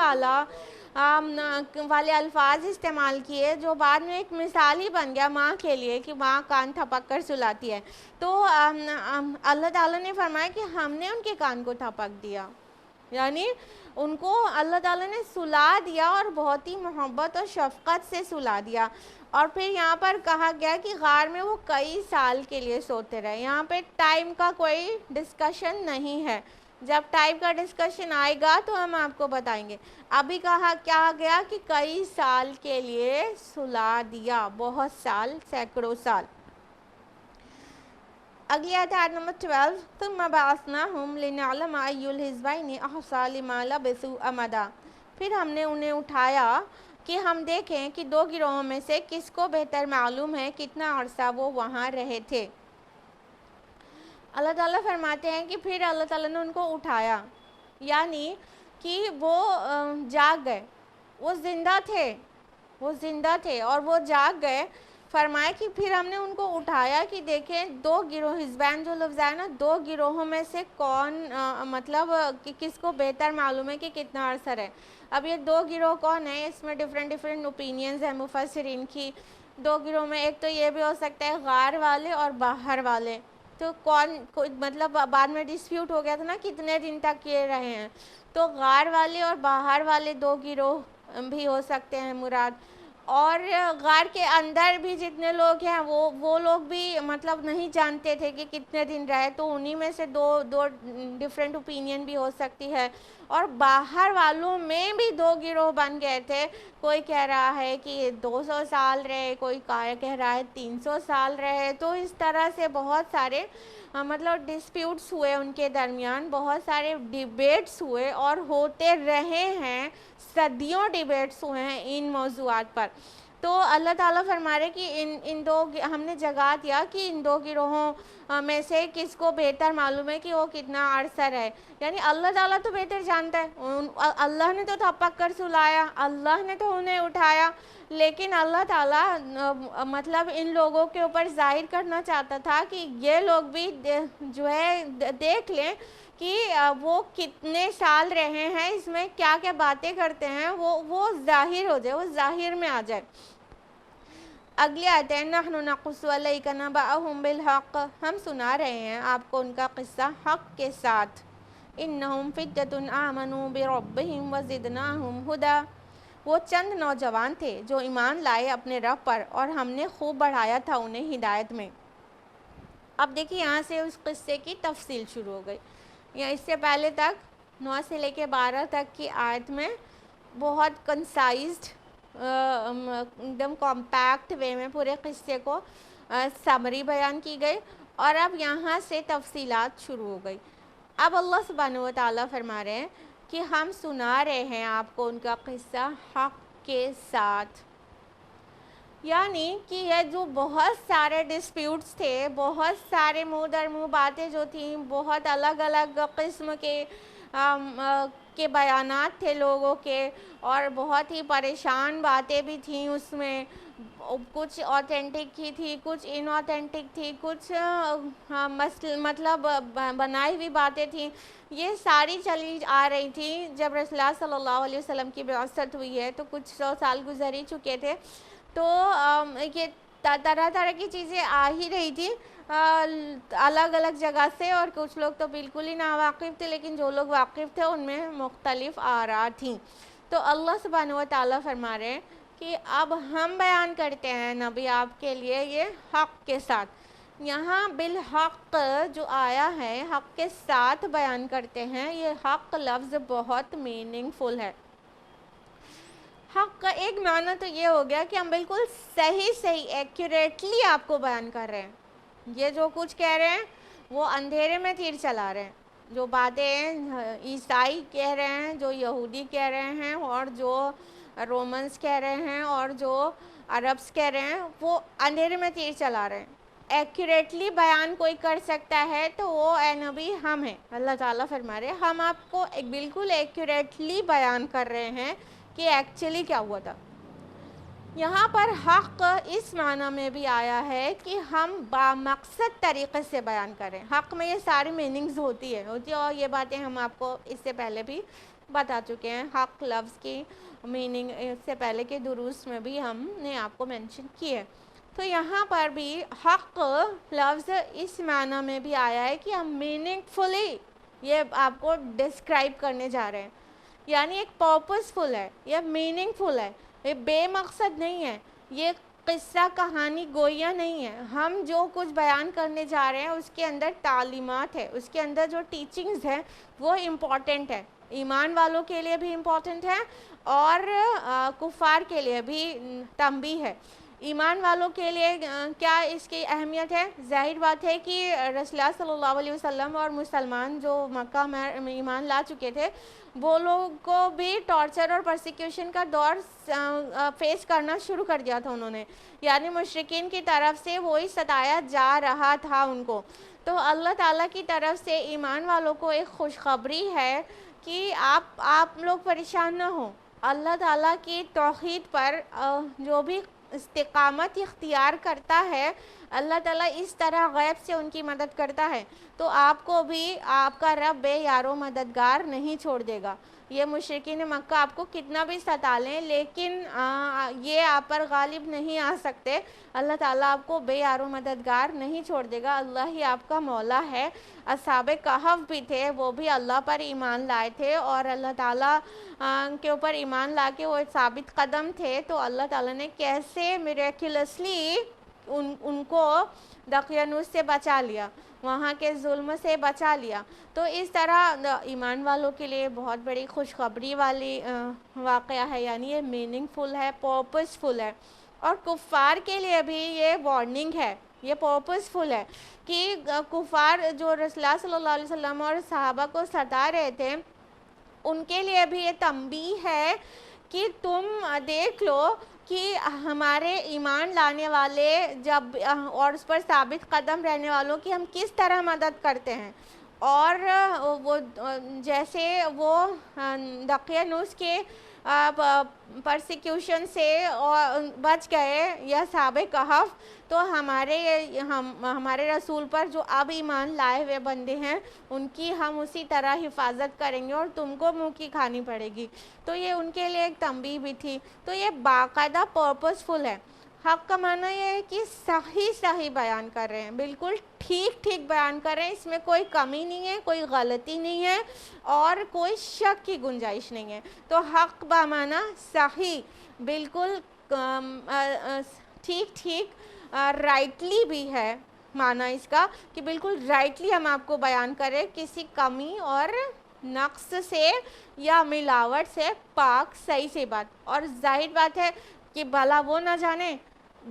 Speaker 2: والے الفاظ استعمال کیے, جو بعد میں ایک مثال ہی بن گیا ماں کے لیے کہ ماں کان تھپک کر سلاتی ہے. تو اللہ تعالیٰ نے فرمایا کہ ہم نے ان کے کان کو تھپک دیا, یعنی ان کو اللہ تعالیٰ نے سلا دیا اور بہت ہی محبت اور شفقت سے سلا دیا. اور پھر یہاں پر کہا گیا کہ غار میں وہ کئی سال کے لیے سوتے رہے. یہاں پہ ٹائم کا کوئی ڈسکشن نہیں ہے, جب ٹائم کا ڈسکشن آئے گا تو ہم آپ کو بتائیں گے. ابھی کہا گیا کہ کئی سال کے لیے سلا دیا, بہت سال, سینکڑوں سال. اگلی آیت نمبر 12, ثم بعثناہم لنعلم ای الحزبین احصی لما لبثوا امدا. پھر ہم نے انہیں اٹھایا کہ ہم دیکھیں کہ دو گروہوں میں سے کس کو بہتر معلوم ہے کتنا عرصہ وہ وہاں رہے تھے. اللہ تعالیٰ فرماتے ہیں کہ پھر اللہ تعالیٰ نے ان کو اٹھایا, یعنی کہ وہ جاگ گئے, وہ زندہ تھے اور وہ جاگ گئے. فرمایا کہ پھر ہم نے ان کو اٹھایا کہ دیکھیں دو گروہ, حزبین جو لفظ ہے نا, دو گروہوں میں سے کون مطلب کہ کس کو بہتر معلوم ہے کہ کتنا عرصہ رہے. اب یہ دو گروہ کون ہیں, اس میں ڈیفرنٹ اوپینینز ہیں مفسرین کی. دو گروہ میں ایک تو یہ بھی ہو سکتا ہے غار والے اور باہر والے. تو مطلب بعد میں ڈسپیوٹ ہو گیا تھا نا کتنے دن تک یہ رہے ہیں, تو غار والے اور باہر والے دو گروہ بھی ہو سکتے ہیں مراد. اور غار کے اندر بھی جتنے لوگ ہیں وہ لوگ بھی مطلب نہیں جانتے تھے کہ کتنے دن رہے, تو انہی میں سے دو ڈیفرنٹ اوپینین بھی ہو سکتی ہے. اور باہر والوں میں بھی دو گروہ بن گئے تھے, کوئی کہہ رہا ہے کہ 200 سال رہے, کوئی کہہ رہا ہے 300 سال رہے. تو اس طرح سے بہت سارے مطلب ڈسپیوٹس ہوئے ان کے درمیان, بہت سارے ڈیبیٹس ہوئے اور ہوتے رہے ہیں, صدیوں ڈیبیٹس ہوئے ہیں ان موضوعات پر. تو اللہ تعالیٰ فرما رہے کہ ان دو ہم نے جگا دیا کہ ان دو گروہوں میں سے کس کو بہتر معلوم ہے کہ وہ کتنا عرصہ رہے. یعنی اللہ تعالیٰ تو بہتر جانتا ہے, اللہ نے تو تھپک کر سلایا, اللہ نے تو انہیں اٹھایا, لیکن اللہ تعالیٰ مطلب ان لوگوں کے اوپر ظاہر کرنا چاہتا تھا کہ یہ لوگ بھی جو ہے دیکھ لیں کہ وہ کتنے سال رہے ہیں, اس میں کیا کیا باتیں کرتے ہیں, وہ ظاہر ہو جائے, وہ ظاہر میں آ جائے. اگلی آیت ہے نحن نقص علیک نبأہم بالحق, ہم سنا رہے ہیں آپ کو ان کا قصہ حق کے ساتھ. انہم فتیۃ آمنوا بربہم وزدناہم ہدی, وہ چند نوجوان تھے جو ایمان لائے اپنے رب پر اور ہم نے خوب بڑھایا تھا انہیں ہدایت میں. اب دیکھیں یہاں سے اس قصے کی تفصیل شروع ہو گئی. یا اس سے پہلے تک 9 سے لے کے 12 تک کی آیت میں بہت کنسائزڈ ایک دم کمپیکٹ وے میں پورے قصے کو سمری بیان کی گئی, اور اب یہاں سے تفصیلات شروع ہو گئی. اب اللہ سبحانہ و تعالیٰ فرما رہے ہیں کہ ہم سنا رہے ہیں آپ کو ان کا قصہ حق کے ساتھ. یعنی کہ یہ جو بہت سارے ڈسپیوٹس تھے, بہت سارے منہ در منہ باتیں جو تھیں, بہت الگ الگ قسم کے بیانات تھے لوگوں کے, اور بہت ہی پریشان باتیں بھی تھیں اس میں. کچھ آتھینٹک ہی تھی, کچھ ان آتھینٹک تھی, کچھ مطلب بنائی ہوئی باتیں تھیں. یہ ساری چلی آ رہی تھی جب رسول اللہ صلی اللہ علیہ وسلم کی بعثت ہوئی ہے, تو کچھ 100 سال گزر ہی چکے تھے. تو یہ طرح طرح کی چیزیں آ ہی رہی تھی الگ الگ جگہ سے, اور کچھ لوگ تو بالکل ہی ناواقف تھے, لیکن جو لوگ واقف تھے ان میں مختلف آراء تھیں. تو اللہ سبحانہ و تعالیٰ فرما رہے ہیں کہ اب ہم بیان کرتے ہیں نبی آپ کے لیے یہ حق کے ساتھ. یہاں بالحق جو آیا ہے, حق کے ساتھ بیان کرتے ہیں, یہ حق لفظ بہت میننگ فل ہے. حق کا ایک معنی تو یہ ہو گیا کہ ہم بالکل صحیح ایکوریٹلی آپ کو بیان کر رہے ہیں. یہ جو کچھ کہہ رہے ہیں وہ اندھیرے میں تیر چلا رہے ہیں۔ جو باتیں عیسائی کہہ رہے ہیں، جو یہودی کہہ رہے ہیں، اور جو رومنس کہہ رہے ہیں، اور جو عربس کہہ رہے ہیں، وہ اندھیرے میں تیر چلا رہے ہیں۔ ایکوریٹلی بیان کوئی کر سکتا ہے تو وہ اے نبی ہم ہیں۔ اللہ تعالیٰ فرما رہے ہیں ہم آپ کو بالکل ایکوریٹلی بیان کر رہے ہیں کہ ایکچولی کیا ہوا تھا۔ یہاں پر حق اس معنی میں بھی آیا ہے کہ ہم بامقصد طریقے سے بیان کریں۔ حق میں یہ ساری میننگز ہوتی ہے اور یہ باتیں ہم آپ کو اس سے پہلے بھی بتا چکے ہیں۔ حق لفظ کی میننگ اس سے پہلے کے دروس میں بھی ہم نے آپ کو مینشن کی ہے۔ تو یہاں پر بھی حق لفظ اس معنی میں بھی آیا ہے کہ ہم میننگ فلی یہ آپ کو ڈسکرائب کرنے جا رہے ہیں، یعنی ایک پرپس فل ہے، یہ میننگ فل ہے، یہ بے مقصد نہیں ہے، یہ قصہ کہانی گویا نہیں ہے۔ ہم جو کچھ بیان کرنے جا رہے ہیں اس کے اندر تعلیمات ہے، اس کے اندر جو ٹیچنگز ہیں وہ امپورٹنٹ ہے، ایمان والوں کے لیے بھی امپورٹنٹ ہے اور کفار کے لیے بھی تنبیہ ہے۔ ایمان والوں کے لیے کیا اس کی اہمیت ہے؟ ظاہر بات ہے کہ رسول اللہ صلی اللہ علیہ وسلم اور مسلمان جو مکہ میں ایمان لا چکے تھے وہ لوگ کو بھی ٹارچر اور پرسیکیوشن کا دور فیس کرنا شروع کر دیا تھا انہوں نے، یعنی مشرکین کی طرف سے وہی ستایا جا رہا تھا ان کو۔ تو اللہ تعالیٰ کی طرف سے ایمان والوں کو ایک خوشخبری ہے کہ آپ لوگ پریشان نہ ہوں۔ اللہ تعالیٰ کی توحید پر جو بھی استقامت اختیار کرتا ہے اللہ تعالیٰ اس طرح غیب سے ان کی مدد کرتا ہے، تو آپ کو بھی آپ کا رب بے یار و مددگار نہیں چھوڑ دے گا۔ یہ مشرکین مکہ آپ کو کتنا بھی ستا لیں لیکن یہ آپ پر غالب نہیں آ سکتے۔ اللہ تعالیٰ آپ کو بے یار و مددگار نہیں چھوڑ دے گا، اللہ ہی آپ کا مولا ہے۔ اصحاب کہف بھی تھے، وہ بھی اللہ پر ایمان لائے تھے اور اللہ تعالیٰ کے اوپر ایمان لا کے وہ ثابت قدم تھے، تو اللہ تعالیٰ نے کیسے میریکلسلی ان کو دقیانوس سے بچا لیا، وہاں کے ظلم سے بچا لیا۔ تو اس طرح ایمان والوں کے لیے بہت بڑی خوشخبری والی واقعہ ہے، یعنی یہ میننگ فل ہے، پرپس فل ہے، اور کفار کے لیے بھی یہ وارننگ ہے، یہ پرپس فل ہے کہ کفار جو رسول اللہ صلی اللہ علیہ وسلم اور صحابہ کو ستا رہے تھے ان کے لیے بھی یہ تنبیہ ہے کہ تم دیکھ لو کہ ہمارے ایمان لانے والے جب اور اس پر ثابت قدم رہنے والوں کی ہم کس طرح مدد کرتے ہیں، اور وہ جیسے وہ دقیانوس کے پرسیکیوشن سے بچ گئے یا اصحاب کہف، تو ہمارے رسول پر جو اب ایمان لائے ہوئے بندے ہیں ان کی ہم اسی طرح حفاظت کریں گے اور تم کو منہ کی کھانی پڑے گی۔ تو یہ ان کے لیے ایک تنبیہ بھی تھی۔ تو یہ باقاعدہ پرپس فل ہے۔ حق کا معنی یہ ہے کہ صحیح بیان کر رہے ہیں، بالکل ٹھیک بیان کر رہے ہیں، اس میں کوئی کمی نہیں ہے، کوئی غلطی نہیں ہے اور کوئی شک کی گنجائش نہیں ہے۔ تو حق بمعنی صحیح، بالکل ٹھیک رائٹلی بھی ہے معنی اس کا کہ بالکل رائٹلی ہم آپ کو بیان کریں، کسی کمی اور نقص سے یا ملاوٹ سے پاک صحیح سے بات۔ اور ظاہر بات ہے کہ بھلا وہ نہ جانے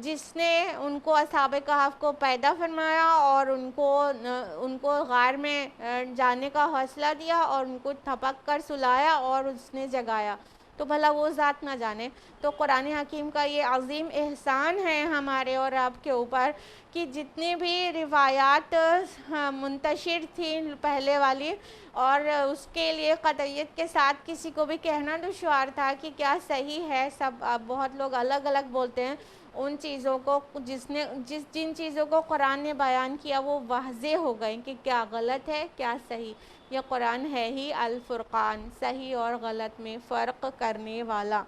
Speaker 2: جس نے ان کو اصحاب کہف کو پیدا فرمایا اور ان کو غار میں جانے کا حوصلہ دیا اور ان کو تھپک کر سلایا اور اس نے جگایا، تو بھلا وہ ذات نہ جانے۔ تو قرآن حکیم کا یہ عظیم احسان ہے ہمارے اور آپ کے اوپر کہ جتنی بھی روایات منتشر تھیں پہلے والی، اور اس کے لیے قطعیت کے ساتھ کسی کو بھی کہنا دشوار تھا کہ کیا صحیح ہے، سب بہت لوگ الگ الگ بولتے ہیں، ان چیزوں کو جن چیزوں کو قرآن نے بیان کیا وہ واضح ہو گئیں کہ کیا غلط ہے کیا صحیح۔ یہ قرآن ہے ہی الفرقان، صحیح اور غلط میں فرق کرنے والا۔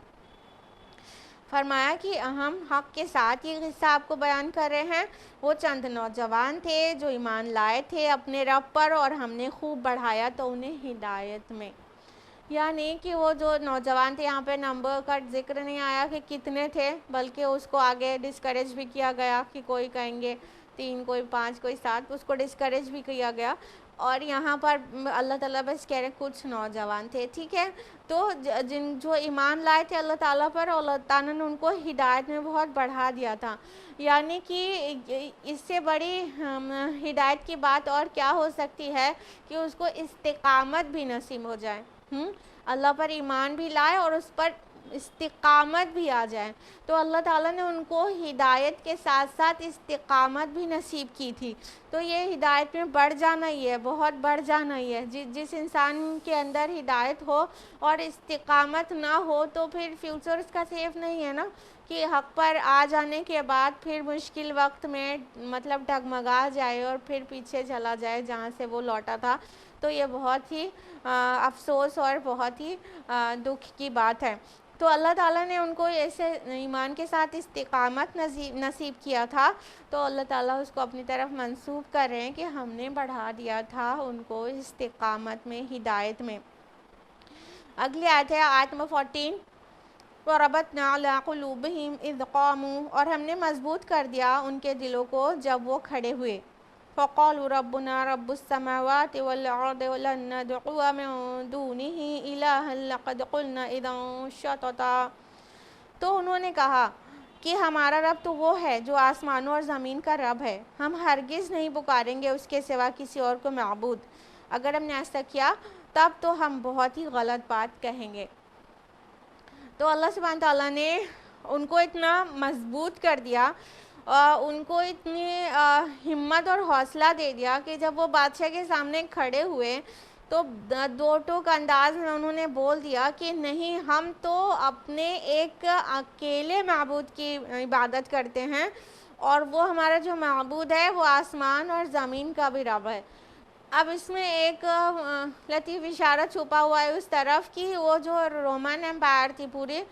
Speaker 2: فرمایا کہ ہم حق کے ساتھ یہ قصہ آپ کو بیان کر رہے ہیں۔ وہ چند نوجوان تھے جو ایمان لائے تھے اپنے رب پر اور ہم نے خوب بڑھایا تو انہیں ہدایت میں، یعنی کہ وہ جو نوجوان تھے، یہاں پہ نمبر کا ذکر نہیں آیا کہ کتنے تھے، بلکہ اس کو آگے ڈسکریج بھی کیا گیا کہ کوئی کہیں گے 3، کوئی 5، کوئی 7، اس کو ڈسکریج بھی کیا گیا۔ اور یہاں پر اللہ تعالیٰ بس کہہ رہے کچھ نوجوان تھے، ٹھیک ہے، تو جو ایمان لائے تھے اللہ تعالیٰ پر، اور اللہ تعالیٰ نے ان کو ہدایت میں بہت بڑھا دیا تھا. یعنی کہ اس سے بڑی ہدایت کی بات اور کیا ہو سکتی ہے کہ اس کو استقامت بھی نصیب ہو جائے. اللہ پر ایمان بھی لائے اور اس پر استقامت بھی آ جائے. تو اللہ تعالیٰ نے ان کو ہدایت کے ساتھ ساتھ استقامت بھی نصیب کی تھی. تو یہ ہدایت میں بڑھ جانا ہی ہے، بہت بڑھ جانا ہی ہے. جس انسان کے اندر ہدایت ہو اور استقامت نہ ہو تو پھر فیوچر اس کا سیف نہیں ہے نا، کہ حق پر آ جانے کے بعد پھر مشکل وقت میں مطلب ڈگمگا جائے اور پھر پیچھے چلا جائے جہاں سے وہ لوٹا تھا. تو یہ بہت ہی افسوس اور بہت ہی دکھ کی بات ہے. تو اللہ تعالیٰ نے ان کو ایسے ایمان کے ساتھ استقامت نصیب کیا تھا. تو اللہ تعالیٰ اس کو اپنی طرف منسوب کر رہے ہیں کہ ہم نے بڑھا دیا تھا ان کو استقامت میں، ہدایت میں. اگلی آیت ہے آیت نمبر 14. وَرَبَطْنَا عَلَىٰ قُلُوبِهِمْ إِذْ قَامُوا، اور ہم نے مضبوط کر دیا ان کے دلوں کو جب وہ کھڑے ہوئے. فَقَالُوا رَبُّنَا رَبُّ السَّمَاوَاتِ وَالْأَرْضِ وَلَن نَّدْعُوَ مِن دُونِهِ إِلَٰهًا لَّقَدْ قُلْنَا إِذًا شَطَطًا. تو انہوں نے کہا کہ ہمارا رب تو وہ ہے جو آسمانوں اور زمین کا رب ہے، ہم ہرگز نہیں پکاریں گے اس کے سوا کسی اور کو معبود. اگر ہم نے ایسا کیا تب تو ہم بہت ہی غلط بات کہیں گے. تو اللہ سبحانہ تعالیٰ نے ان کو اتنا مضبوط کر دیا، ان کو اتنی ہمت اور حوصلہ دے دیا کہ جب وہ بادشاہ کے سامنے کھڑے ہوئے تو دو ٹوک انداز میں انہوں نے بول دیا کہ نہیں، ہم تو اپنے ایک اکیلے معبود کی عبادت کرتے ہیں، اور وہ ہمارا جو معبود ہے وہ آسمان اور زمین کا بھی رب ہے. اب اس میں ایک لطیف اشارہ چھپا ہوا ہے اس طرف کہ وہ جو رومن امپائر تھی پوری،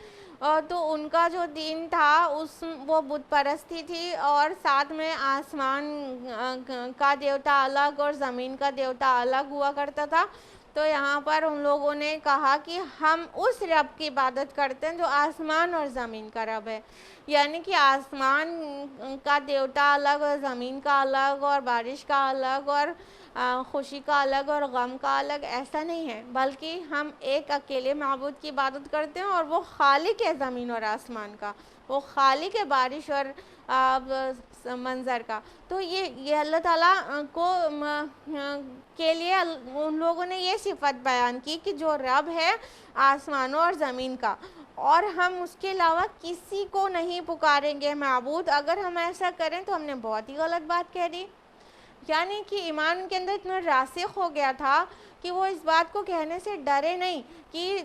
Speaker 2: تو ان کا جو دین تھا وہ بت پرستی تھی، اور ساتھ میں آسمان کا دیوتا الگ اور زمین کا دیوتا الگ ہوا کرتا تھا. تو یہاں پر ان لوگوں نے کہا کہ ہم اس رب کی عبادت کرتے ہیں جو آسمان اور زمین کا رب ہے. یعنی کہ آسمان کا دیوتا الگ اور زمین کا الگ اور بارش کا الگ اور خوشی کا الگ اور غم کا الگ، ایسا نہیں ہے، بلکہ ہم ایک اکیلے معبود کی عبادت کرتے ہیں، اور وہ خالق ہے زمین اور آسمان کا، وہ خالق ہے بارش اور منظر کا. تو یہ اللہ تعالیٰ کو کے لیے ان لوگوں نے یہ صفت بیان کی کہ جو رب ہے آسمانوں اور زمین کا، اور ہم اس کے علاوہ کسی کو نہیں پکاریں گے معبود. اگر ہم ایسا کریں تو ہم نے بہت ہی غلط بات کہہ دی. یعنی کہ ایمان کے اندر اتنا راسخ ہو گیا تھا کہ وہ اس بات کو کہنے سے ڈرے نہیں کہ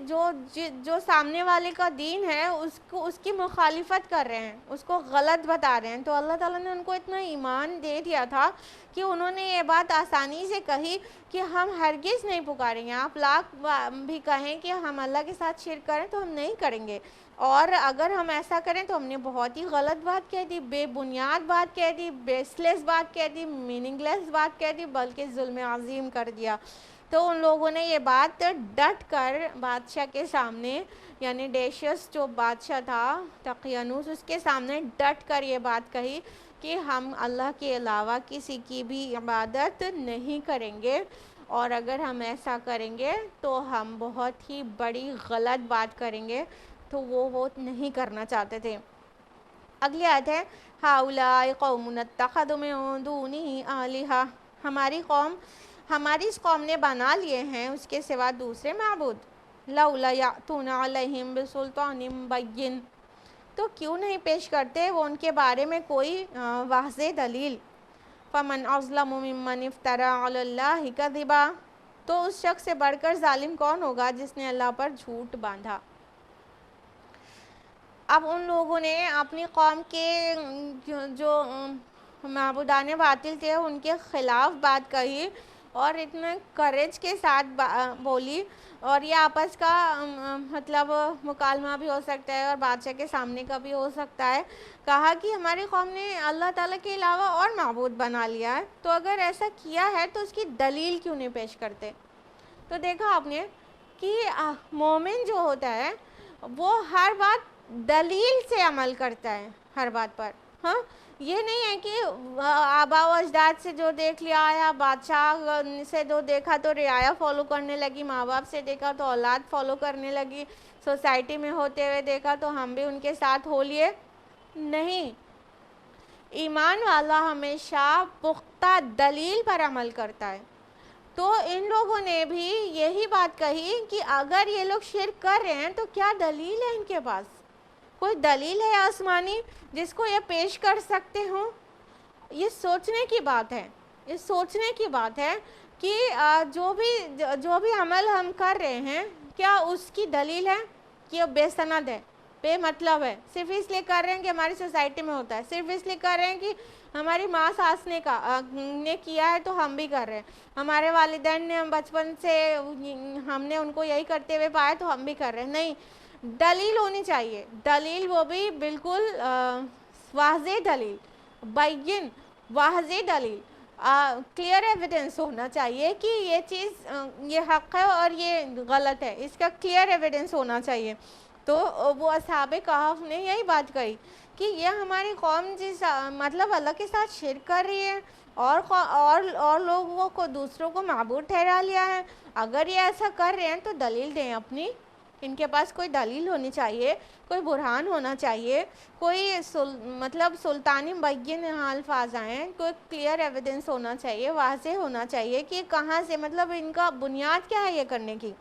Speaker 2: جو سامنے والے کا دین ہے اس کی مخالفت کر رہے ہیں، اس کو غلط بتا رہے ہیں. تو اللہ تعالیٰ نے ان کو اتنا ایمان دے دیا تھا کہ انہوں نے یہ بات آسانی سے کہی کہ ہم ہرگز نہیں پکاریں گے. آپ لاکھ بھی کہیں کہ ہم اللہ کے ساتھ شرک کریں تو ہم نہیں کریں گے، اور اگر ہم ایسا کریں تو ہم نے بہت ہی غلط بات کہہ دی، بے بنیاد بات کہہ دی، بیس لیس بات کہہ دی، میننگ لیس بات کہہ دی، بلکہ ظلم عظیم کر دیا. تو ان لوگوں نے یہ بات ڈٹ کر بادشاہ کے سامنے، یعنی ڈیشیس جو بادشاہ تھا دقیانوس، اس کے سامنے ڈٹ کر یہ بات کہی کہ ہم اللہ کے علاوہ کسی کی بھی عبادت نہیں کریں گے، اور اگر ہم ایسا کریں گے تو ہم بہت ہی بڑی غلط بات کریں گے. تو وہ نہیں کرنا چاہتے تھے. اگلی آیت ہے ہؤلاء قوم اتخذوا من دونه آلہۃ، ہماری اس قوم نے بنا لیے ہیں اس کے سوا دوسرے معبود. لولا یأتون علیہم بسلطان بین، تو کیوں نہیں پیش کرتے وہ ان کے بارے میں کوئی واضح دلیل. فمن اظلم ممن افترى علی اللہ کذبا، تو اس شخص سے بڑھ کر ظالم کون ہوگا جس نے اللہ پر جھوٹ باندھا. اب ان لوگوں نے اپنی قوم کے جو معبودان باطل تھے ان کے خلاف بات کہی، اور اتنے کریج کے ساتھ بولی، اور یہ آپس کا مطلب مکالمہ بھی ہو سکتا ہے اور بادشاہ کے سامنے کا بھی ہو سکتا ہے. کہا کہ ہماری قوم نے اللہ تعالیٰ کے علاوہ اور معبود بنا لیا ہے، تو اگر ایسا کیا ہے تو اس کی دلیل کیوں نہیں پیش کرتے. تو دیکھا آپ نے کہ مومن جو ہوتا ہے وہ ہر بات دلیل سے عمل کرتا ہے، ہر بات پر. ہاں یہ نہیں ہے کہ آبا و اجداد سے جو دیکھ لیا یا بادشاہ سے جو دیکھا تو رعایا فالو کرنے لگی، ماں باپ سے دیکھا تو اولاد فالو کرنے لگی، سوسائٹی میں ہوتے ہوئے دیکھا تو ہم بھی ان کے ساتھ ہو لیے. نہیں، ایمان والا ہمیشہ پختہ دلیل پر عمل کرتا ہے. تو ان لوگوں نے بھی یہی بات کہی کہ اگر یہ لوگ شرک کر رہے ہیں تو کیا دلیل ہے ان کے پاس؟ کوئی دلیل ہے آسمانی جس کو یہ پیش کر سکتے ہوں؟ یہ سوچنے کی بات ہے، یہ سوچنے کی بات ہے کہ جو بھی عمل ہم کر رہے ہیں کیا اس کی دلیل ہے کہ وہ بے سند ہے، بے مطلب ہے، صرف اس لیے کر رہے ہیں کہ ہماری سوسائٹی میں ہوتا ہے، صرف اس لیے کر رہے ہیں کہ ہماری ماں ساس نے کیا ہے تو ہم بھی کر رہے ہیں، ہمارے والدین نے بچپن سے ہم نے ان کو یہی کرتے ہوئے پایا تو ہم بھی کر رہے ہیں. نہیں، دلیل ہونی چاہیے، دلیل وہ بھی بالکل واضح دلیل، بین واضح دلیل، کلیئر ایویڈنس ہونا چاہیے کہ یہ چیز یہ حق ہے اور یہ غلط ہے، اس کا کلیئر ایویڈنس ہونا چاہیے. تو وہ اصحاب کہف نے یہی بات کہی کہ یہ ہماری قوم مطلب اللہ کے ساتھ شرک کر رہی ہے اور لوگوں کو دوسروں کو معبود ٹھہرا لیا ہے. اگر یہ ایسا کر رہے ہیں تو دلیل دیں اپنی، ان کے پاس کوئی دلیل ہونی چاہیے، کوئی برہان ہونا چاہیے، کوئی مطلب سلطانی بین الفاظ آئیں، کوئی کلیئر ایویڈنس ہونا چاہیے، واضح ہونا چاہیے کہ کہاں سے، مطلب ان کا بنیاد کیا ہے یہ کرنے کی.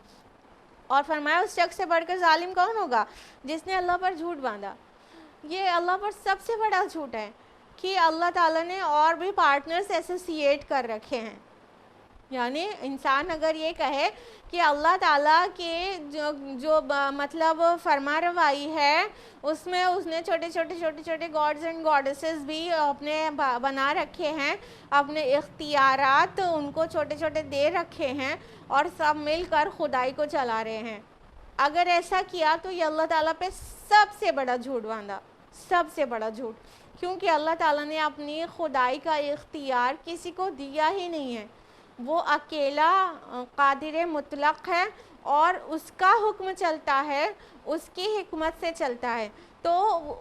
Speaker 2: اور فرمایا اس شخص سے بڑھ کر ظالم کون ہوگا جس نے اللہ پر جھوٹ باندھا. یہ اللہ پر سب سے بڑا جھوٹ ہے کہ اللہ تعالیٰ نے اور بھی پارٹنرز ایسوسیٹ کر رکھے ہیں. یعنی انسان اگر یہ کہے کہ اللہ تعالیٰ کے جو مطلب فرما روائی ہے اس میں اس نے چھوٹے گاڈز اینڈ گاڈسز بھی اپنے بنا رکھے ہیں، اپنے اختیارات ان کو چھوٹے دے رکھے ہیں اور سب مل کر خدائی کو چلا رہے ہیں. اگر ایسا کیا تو یہ اللہ تعالیٰ پہ سب سے بڑا جھوٹ باندھا، سب سے بڑا جھوٹ، کیونکہ اللہ تعالیٰ نے اپنی خدائی کا اختیار کسی کو دیا ہی نہیں ہے. وہ اکیلا قادر مطلق ہے اور اس کا حکم چلتا ہے، اس کی حکمت سے چلتا ہے، تو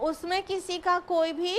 Speaker 2: اس میں کسی کا کوئی بھی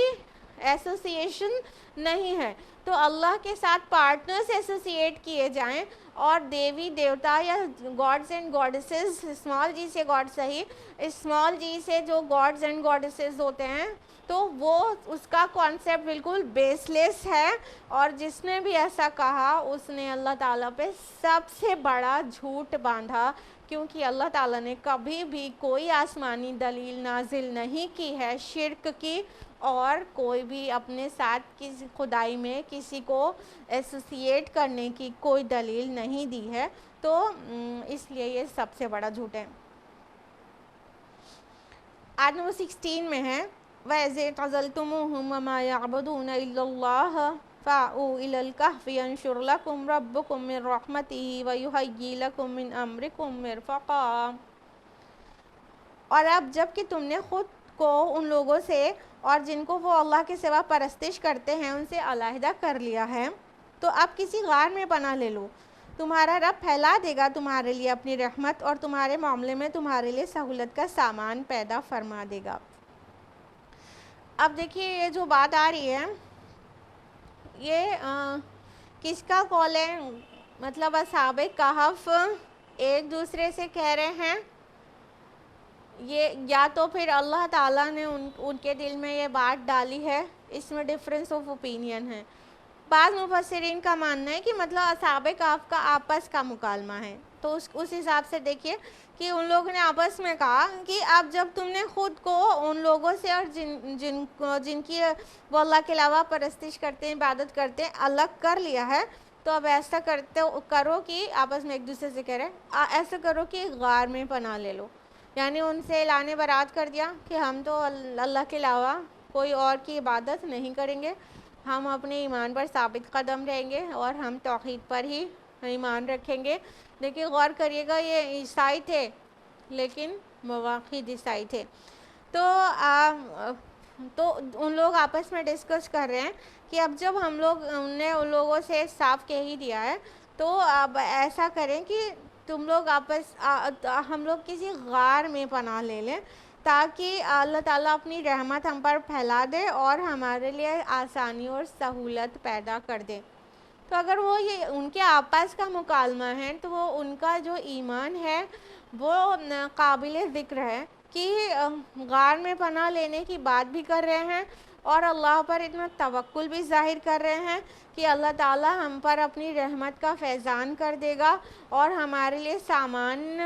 Speaker 2: ایسوسیشن نہیں ہے. تو اللہ کے ساتھ پارٹنرز ایسوسیٹ کیے جائیں اور دیوی دیوتا یا گاڈز اینڈ گاڈسز، اسمال جی سے گاڈ صحیح، اسمال جی سے جو گاڈز اینڈ گاڈسز ہوتے ہیں تو وہ اس کا کانسیپٹ بالکل بیس لیس ہے. اور جس نے بھی ایسا کہا اس نے اللہ تعالیٰ پہ سب سے بڑا جھوٹ باندھا، کیونکہ اللہ تعالیٰ نے کبھی بھی کوئی آسمانی دلیل نازل نہیں کی ہے شرک کی، اور کوئی بھی اپنے ساتھ کسی خدائی میں کسی کو ایسوسیٹ کرنے کی کوئی دلیل نہیں دی ہے. تو اس لیے یہ سب سے بڑا جھوٹ ہے. آیت نمبر 16 میں ہے وَإِذِ اعْتَزَلْتُمُوهُمْ وَمَا يَعْبُدُونَ إِلَّا اللَّهَ فَأْوُوا إِلَى الْكَهْفِ يَنشُرْ لَكُمْ رَبُّكُم مِّن رَّحْمَتِهِ وَيُهَيِّئْ لَكُم مِّنْ أَمْرِكُم مِّرْفَقًا. اور اب جب کہ تم نے خود کو ان لوگوں سے اور جن کو وہ اللہ کے سوا پرستش کرتے ہیں ان سے علیحدہ کر لیا ہے، تو اب کسی غار میں پناہ لے لو، تمہارا رب پھیلا دے گا تمہارے لیے اپنی رحمت اور تمہارے معاملے میں تمہارے لیے سہولت کا سامان پیدا فرما دے گا. اب دیکھیے یہ جو بات آ رہی ہے یہ کس کا قول ہے؟ مطلب اصحاب کہف ایک دوسرے سے کہہ رہے ہیں، یہ یا تو پھر اللہ تعالیٰ نے ان کے دل میں یہ بات ڈالی ہے، اس میں ڈفرینس آف اوپینین ہے. بعض مفسرین کا ماننا ہے کہ مطلب اصحاب کہف کا آپس کا مکالمہ ہے. تو اس حساب سے دیکھیے کہ ان لوگوں نے آپس میں کہا کہ اب جب تم نے خود کو ان لوگوں سے اور جن کی وہ اللہ کے علاوہ پرستش کرتے ہیں، عبادت کرتے ہیں، الگ کر لیا ہے، تو اب ایسا کرو کہ آپس میں ایک دوسرے سے کہہ رہے ایسا کرو کہ غار میں پناہ لے لو. یعنی ان سے اعلان برات کر دیا کہ ہم تو اللہ کے علاوہ کوئی اور کی عبادت نہیں کریں گے، ہم اپنے ایمان پر ثابت قدم رہیں گے اور ہم توحید پر ہی ایمان رکھیں گے. دیکھیے غور کریے گا یہ عیسائی تھے لیکن موحد عیسائی تھے. تو ان لوگ آپس میں ڈسکس کر رہے ہیں کہ اب جب ہم نے ان لوگوں سے صاف کہہ ہی دیا ہے تو اب ایسا کریں کہ تم لوگ ہم لوگ کسی غار میں پناہ لے لیں تاکہ اللہ تعالیٰ اپنی رحمت ہم پر پھیلا دے اور ہمارے لیے آسانی اور سہولت پیدا کر دے۔ تو اگر وہ یہ ان کے آپس کا مکالمہ ہے تو وہ ان کا جو ایمان ہے وہ قابل ذکر ہے کہ غار میں پناہ لینے کی بات بھی کر رہے ہیں اور اللہ پر اتنا توکل بھی ظاہر کر رہے ہیں کہ اللہ تعالیٰ ہم پر اپنی رحمت کا فیضان کر دے گا اور ہمارے لیے سامان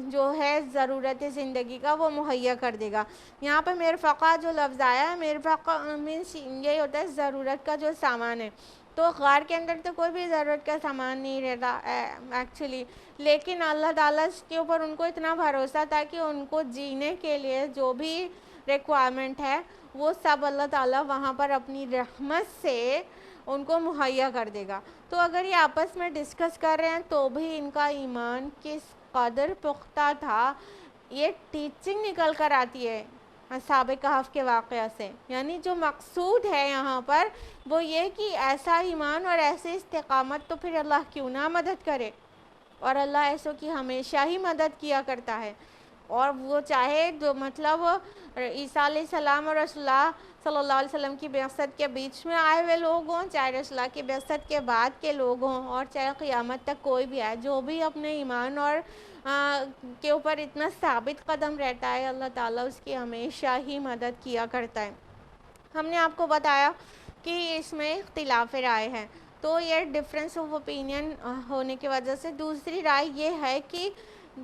Speaker 2: جو ہے ضرورت زندگی کا وہ مہیا کر دے گا۔ یہاں پہ مرفقہ جو لفظ آیا ہے، مرفقہ مینس یہی ہوتا ہے ضرورت کا جو سامان ہے۔ تو غار کے اندر تو کوئی بھی ضرورت کا سامان نہیں رہتا ایکچولی، لیکن اللہ تعالیٰ کے اوپر ان کو اتنا بھروسہ تھا کہ ان کو جینے کے لیے جو بھی ریکوائرمنٹ ہے وہ سب اللہ تعالیٰ وہاں پر اپنی رحمت سے ان کو مہیا کر دے گا۔ تو اگر یہ آپس میں ڈسکس کر رہے ہیں تو بھی ان کا ایمان کس قدر پختہ تھا، یہ ٹیچنگ نکل کر آتی ہے اصحاب کہف کے واقعہ سے۔ یعنی جو مقصود ہے یہاں پر وہ یہ کہ ایسا ایمان اور ایسی استقامت تو پھر اللہ کیوں نہ مدد کرے، اور اللہ ایسوں کی ہمیشہ ہی مدد کیا کرتا ہے۔ اور وہ چاہے جو مطلب عیسیٰ علیہ السلام اور رسول اللہ صلی اللہ علیہ وسلم کی بعثت کے بیچ میں آئے ہوئے لوگ ہوں، چاہے رسول اللہ کی بعثت کے بعد کے لوگ ہوں، اور چاہے قیامت تک کوئی بھی آئے، جو بھی اپنے ایمان اور کے اوپر اتنا ثابت قدم رہتا ہے، اللہ تعالیٰ اس کی ہمیشہ ہی مدد کیا کرتا ہے۔ ہم نے آپ کو بتایا کہ اس میں اختلاف رائے ہے، تو یہ ڈفرینس آف اوپینین ہونے کی وجہ سے دوسری رائے یہ ہے کہ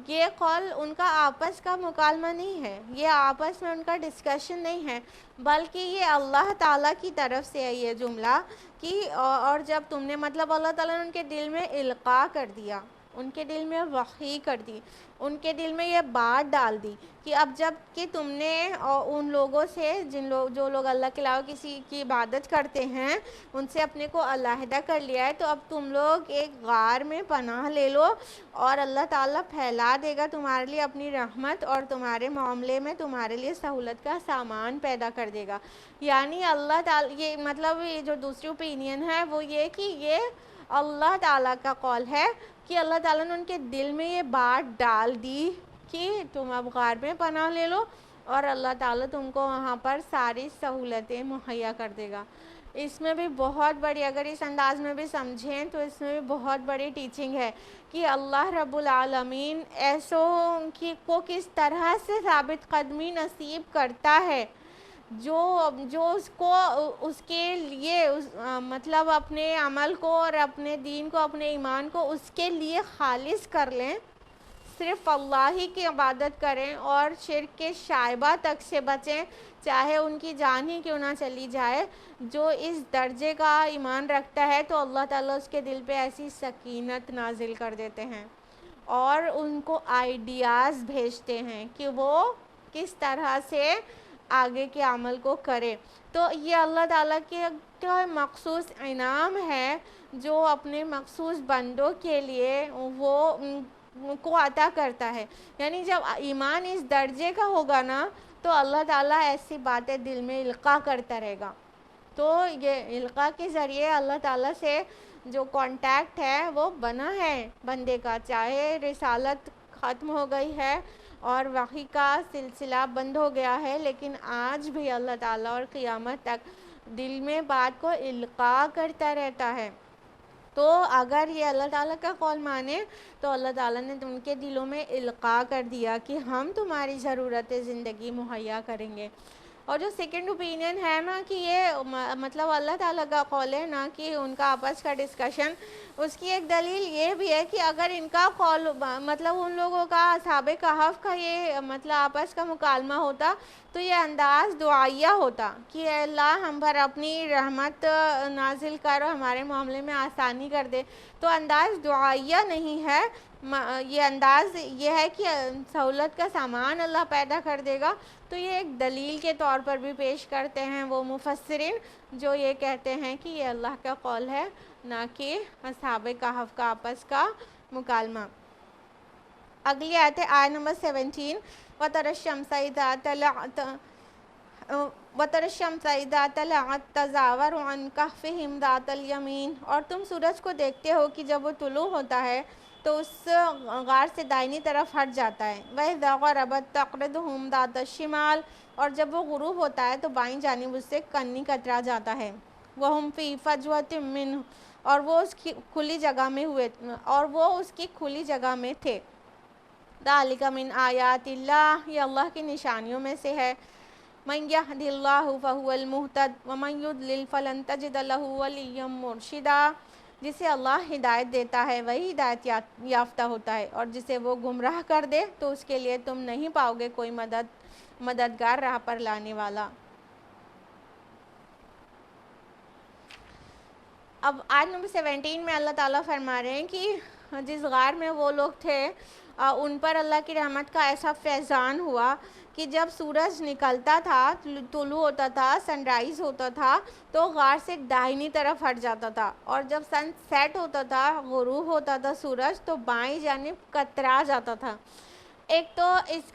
Speaker 2: یہ قول ان کا آپس کا مکالمہ نہیں ہے، یہ آپس میں ان کا ڈسکشن نہیں ہے، بلکہ یہ اللہ تعالیٰ کی طرف سے ہے یہ جملہ کہ اور جب تم نے مطلب اللہ تعالیٰ نے ان کے دل میں القاء کر دیا، ان کے دل میں وحی کر دی، ان کے دل میں یہ بات ڈال دی کہ اب جب کہ تم نے ان لوگوں سے جو لوگ اللہ کے علاوہ کسی کی عبادت کرتے ہیں ان سے اپنے کو علیحدہ کر لیا ہے، تو اب تم لوگ ایک غار میں پناہ لے لو اور اللہ تعالیٰ پھیلا دے گا تمہارے لیے اپنی رحمت اور تمہارے معاملے میں تمہارے لیے سہولت کا سامان پیدا کر دے گا۔ یعنی اللہ تعالیٰ یہ مطلب یہ جو دوسری اوپینین ہے وہ یہ کہ یہ اللہ تعالیٰ کا قول ہے کہ اللہ تعالیٰ نے ان کے دل میں یہ بات ڈال دی کہ تم اب غار میں پناہ لے لو اور اللہ تعالیٰ تم کو وہاں پر ساری سہولتیں مہیا کر دے گا۔ اس میں بھی بہت بڑی، اگر اس انداز میں بھی سمجھیں تو اس میں بھی بہت بڑی ٹیچنگ ہے کہ اللہ رب العالمین ایسوں کو کس طرح سے ثابت قدمی نصیب کرتا ہے جو اس کو اس کے لیے مطلب اپنے عمل کو اور اپنے دین کو، اپنے ایمان کو اس کے لیے خالص کر لیں، صرف اللہ ہی کی عبادت کریں اور شرک کے شائبہ تک سے بچیں، چاہے ان کی جان ہی کیوں نہ چلی جائے۔ جو اس درجے کا ایمان رکھتا ہے تو اللہ تعالیٰ اس کے دل پہ ایسی سکینت نازل کر دیتے ہیں اور ان کو آئیڈیاز بھیجتے ہیں کہ وہ کس طرح سے آگے کے عمل کو کرے۔ تو یہ اللہ تعالیٰ کے مخصوص انعام ہے جو اپنے مخصوص بندوں کے لیے وہ کو عطا کرتا ہے۔ یعنی جب ایمان اس درجے کا ہوگا نا تو اللہ تعالیٰ ایسی باتیں دل میں القاء کرتا رہے گا۔ تو یہ القاء کے ذریعے اللہ تعالیٰ سے جو کانٹیکٹ ہے وہ بنا ہے بندے کا، چاہے رسالت ختم ہو گئی ہے اور وحی کا سلسلہ بند ہو گیا ہے، لیکن آج بھی اللہ تعالیٰ اور قیامت تک دل میں بات کو القاء کرتا رہتا ہے۔ تو اگر یہ اللہ تعالیٰ کا قول مانے تو اللہ تعالیٰ نے ان کے دلوں میں القاء کر دیا کہ ہم تمہاری ضرورت زندگی مہیا کریں گے۔ اور جو سیکنڈ اوپینین ہے نا کہ یہ مطلب اللہ تعالیٰ کا قول ہے نا کہ ان کا آپس کا ڈسکشن، اس کی ایک دلیل یہ بھی ہے کہ اگر ان کا قول مطلب ان لوگوں کا اصحاب کہف کا یہ مطلب آپس کا مکالمہ ہوتا تو یہ انداز دعائیہ ہوتا کہ اے اللہ ہم پر اپنی رحمت نازل کر اور ہمارے معاملے میں آسانی کر دے، تو انداز دعائیہ نہیں ہے، یہ انداز یہ ہے کہ سہولت کا سامان اللہ پیدا کر دے گا۔ تو یہ ایک دلیل کے طور پر بھی پیش کرتے ہیں وہ مفسرین جو یہ کہتے ہیں کہ یہ اللہ کا قول ہے نہ کہ اصحاب کہف کا آپس کا مکالمہ۔ اگلی آیت ہے آیت نمبر 17، وَتَرَى الشَّمْسَ إِذَا طَلَعَتْ تَزَاوَرُ عَنْ كَهْفِهِمْ ذَاتَ الْيَمِينِ، اور تم سورج کو دیکھتے ہو کہ جب وہ طلوع ہوتا ہے تو اس غار سے دائنی طرف ہٹ جاتا ہے. وَإِذَا غَرَبَتْ تَقْرِضُهُمْ ذَاتَ الشِّمَالِ اور جب وہ غروب ہوتا ہے تو بائیں جانب اس سے کنی کترا جاتا ہے. وَهُمْ فِي فَجْوَةٍ مِّنْهُ اور وہ اس کی کھلی جگہ میں ہوئے اور وہ اس کی کھلی جگہ میں تھے. ذَلِكَ مِنْ آیَاتِ اللَّهِ یہ اللہ کی نشانیوں میں سے ہے. مَن يَهْدِ اللَّهُ فَهُوَ الْمُهْتَدِ وَمَن يُضْلِلْ فَلَن تَجِدَ لَهُ وَلِيًّا مُرْشِدًا جسے اللہ ہدایت دیتا ہے وہی ہدایت یافتہ ہوتا ہے اور جسے وہ گمراہ کر دے تو اس کے لیے تم نہیں پاؤ گے کوئی مددگار راہ پر لانے والا. اب آیت نمبر 17 میں اللہ تعالیٰ فرما رہے ہیں کہ جس غار میں وہ لوگ تھے ان پر اللہ کی رحمت کا ایسا فیضان ہوا کہ جب سورج نکلتا تھا، طلوع ہوتا تھا، سن رائز ہوتا تھا تو غار سے داہنی طرف ہٹ جاتا تھا، اور جب سن سیٹ ہوتا تھا، غروب ہوتا تھا سورج، تو بائیں جانب کترا جاتا تھا. ایک تو اس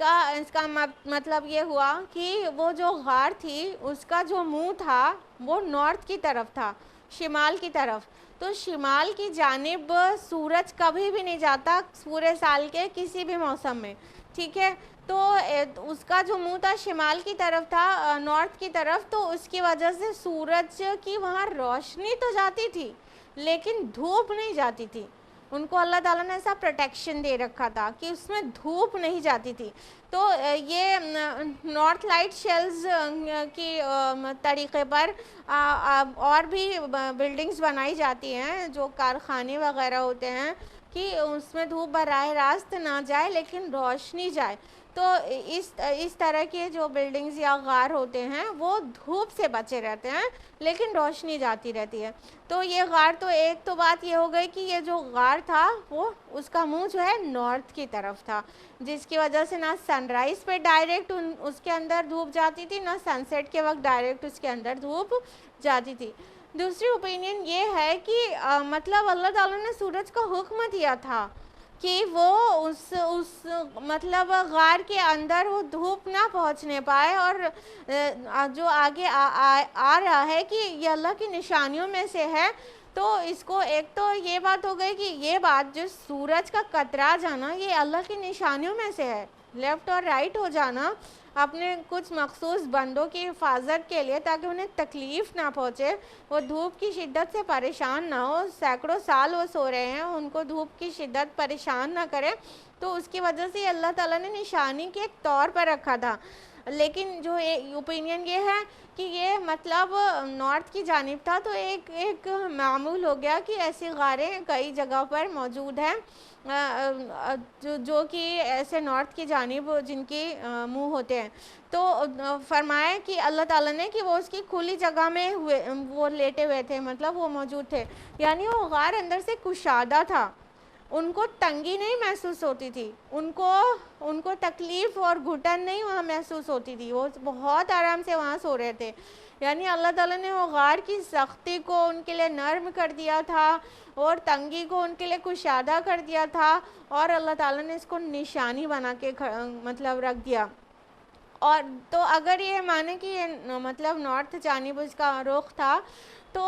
Speaker 2: کا مطلب یہ ہوا کہ وہ جو غار تھی اس کا جو منہ تھا وہ نارتھ کی طرف تھا، شمال کی طرف. تو شمال کی جانب سورج کبھی بھی نہیں جاتا پورے سال کے کسی بھی موسم میں، ٹھیک ہے. تو اس کا جو منہ تھا شمال کی طرف تھا، نارتھ کی طرف، تو اس کی وجہ سے سورج کی وہاں روشنی تو جاتی تھی لیکن دھوپ نہیں جاتی تھی. ان کو اللہ تعالیٰ نے ایسا پروٹیکشن دے رکھا تھا کہ اس میں دھوپ نہیں جاتی تھی. تو یہ نارتھ لائٹ شیلز کی طریقے پر اور بھی بلڈنگز بنائی جاتی ہیں جو کارخانے وغیرہ ہوتے ہیں کہ اس میں دھوپ براہ راست نہ جائے لیکن روشنی جائے. تو اس طرح کے جو بلڈنگز یا غار ہوتے ہیں وہ دھوپ سے بچے رہتے ہیں لیکن روشنی جاتی رہتی ہے. تو یہ غار تو ایک تو بات یہ ہو گئی کہ یہ جو غار تھا وہ اس کا منہ جو ہے نارتھ کی طرف تھا، جس کی وجہ سے نہ سن رائز پہ ڈائریکٹ اس کے اندر دھوپ جاتی تھی، نہ سن سیٹ کے وقت ڈائریکٹ اس کے اندر دھوپ جاتی تھی. دوسری اوپینین یہ ہے کہ مطلب اللہ تعالیٰ نے سورج کو حکم دیا تھا کہ وہ اس مطلب غار کے اندر وہ دھوپ نہ پہنچنے پائے، اور جو آگے آ رہا ہے کہ یہ اللہ کی نشانیوں میں سے ہے. تو اس کو ایک تو یہ بات ہو گئی کہ یہ بات جو سورج کا کترا جانا یہ اللہ کی نشانیوں میں سے ہے، لیفٹ اور رائٹ ہو جانا اپنے کچھ مخصوص بندوں کی حفاظت کے لیے تاکہ انہیں تکلیف نہ پہنچے، وہ دھوپ کی شدت سے پریشان نہ ہو. سینکڑوں سال وہ سو رہے ہیں، ان کو دھوپ کی شدت پریشان نہ کرے، تو اس کی وجہ سے اللہ تعالیٰ نے نشانی کے طور پر رکھا تھا. لیکن جو اوپینین یہ ہے کہ یہ مطلب نارتھ کی جانب تھا، تو ایک معمول ہو گیا کہ ایسی غاریں کئی جگہ پر موجود ہیں جو کہ ایسے نارتھ کی جانب جن کے منہ ہوتے ہیں. تو فرمایا کہ اللہ تعالیٰ نے کہ وہ اس کی کھلی جگہ میں وہ لیٹے ہوئے تھے، مطلب وہ موجود تھے، یعنی وہ غار اندر سے کشادہ تھا، ان کو تنگی نہیں محسوس ہوتی تھی، ان کو تکلیف اور گھٹن نہیں وہاں محسوس ہوتی تھی، وہ بہت آرام سے وہاں سو رہے تھے. یعنی اللہ تعالیٰ نے وہ غار کی سختی کو ان کے لیے نرم کر دیا تھا اور تنگی کو ان کے لیے کشادہ کر دیا تھا، اور اللہ تعالیٰ نے اس کو نشانی بنا کے مطلب رکھ دیا. اور تو اگر یہ مانے کہ یہ مطلب نارتھ جانب اس کا رخ تھا تو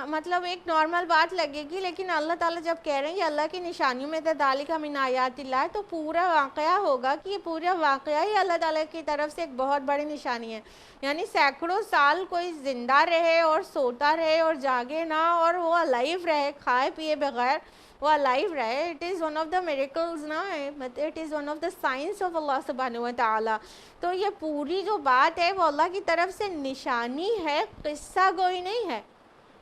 Speaker 2: مطلب ایک نارمل بات لگے گی، لیکن اللہ تعالیٰ جب کہہ رہے ہیں یہ اللہ کی نشانیوں میں تھے ذالک من آیات اللہ، تو پورا واقعہ ہوگا کہ یہ پورا واقعہ ہی اللہ تعالیٰ کی طرف سے ایک بہت بڑی نشانی ہے. یعنی سینکڑوں سال کوئی زندہ رہے اور سوتا رہے اور جاگے نہ اور وہ الائیو رہے، کھائے پیے بغیر وہ الائیو رہے، it is one of the miracles نا، it is one of the signs of اللہ سبحانہ و تعالیٰ. تو یہ پوری جو بات ہے وہ اللہ کی طرف سے نشانی ہے، قصہ گوئی نہیں ہے.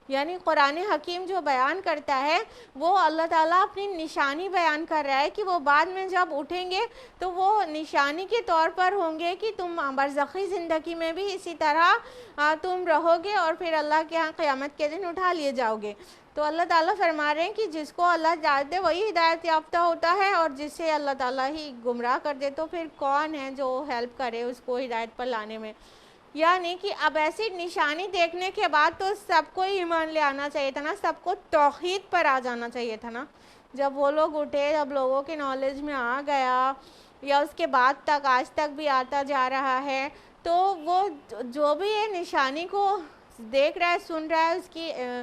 Speaker 2: یعنی قرآن حکیم جو بیان کرتا ہے وہ اللہ تعالیٰ اپنی نشانی بیان کر رہا ہے کہ وہ بعد میں جب اٹھیں گے تو وہ نشانی کے طور پر ہوں گے کہ تم برزخی زندگی میں بھی اسی طرح تم رہو گے اور پھر اللہ کے ہاں قیامت کے دن اٹھا لیے جاؤ گے. تو اللہ تعالیٰ فرما رہے ہیں کہ جس کو اللہ ہدایت دے وہی ہدایت یافتہ ہوتا ہے، اور جسے اللہ تعالیٰ ہی گمراہ کر دے تو پھر کون ہے جو ہیلپ کرے اس کو ہدایت پر لانے میں. یعنی کہ اب ایسی نشانی دیکھنے کے بعد تو سب کو ایمان لے آنا چاہیے تھا نا، سب کو توحید پر آ جانا چاہیے تھا نا. جب وہ لوگ اٹھے، جب لوگوں کے نالج میں آ گیا یا اس کے بعد تک آج تک بھی آتا جا رہا ہے، تو وہ جو بھی ہے نشانی کو دیکھ رہا ہے، سن رہا ہے،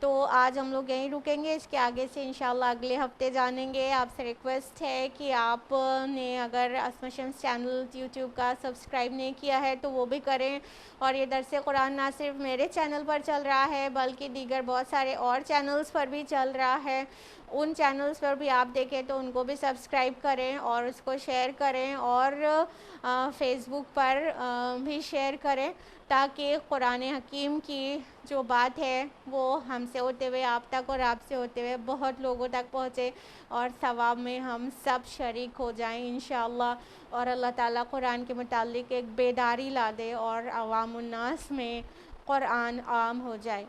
Speaker 2: تو آج ہم لوگ یہیں رکیں گے، اس کے آگے سے انشاءاللہ اگلے ہفتے جانیں گے۔ آپ سے ریکویسٹ ہے کہ آپ نے اگر اسما شمس چینل یوٹیوب کا سبسکرائب نہیں کیا ہے تو وہ بھی کریں، اور یہ درس قرآن نہ صرف میرے چینل پر چل رہا ہے بلکہ دیگر بہت سارے اور چینلز پر بھی چل رہا ہے، ان چینلز پر بھی آپ دیکھیں تو ان کو بھی سبسکرائب کریں اور اس کو شیئر کریں، اور فیس بک پر بھی شیئر کریں، تاکہ قرآن حکیم کی جو بات ہے وہ ہم سے ہوتے ہوئے آپ تک اور آپ سے ہوتے ہوئے بہت لوگوں تک پہنچے، اور ثواب میں ہم سب شریک ہو جائیں انشاءاللہ، اور اللہ تعالیٰ قرآن کے متعلق ایک بیداری لا دے اور عوام الناس میں قرآن عام ہو جائے۔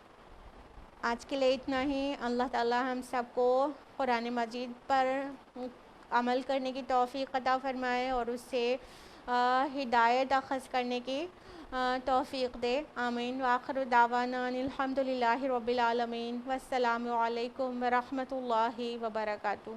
Speaker 2: آج کے لیے اتنا ہی۔ اللہ تعالیٰ ہم سب کو قرآن مجید پر عمل کرنے کی توفیق عطا فرمائے اور اس سے ہدایت اخذ کرنے کی توفیق دے، آمین۔ وآخر دعوانا ان الحمد للہ رب العالمین، والسلام علیکم ورحمۃ اللہ وبرکاتہ۔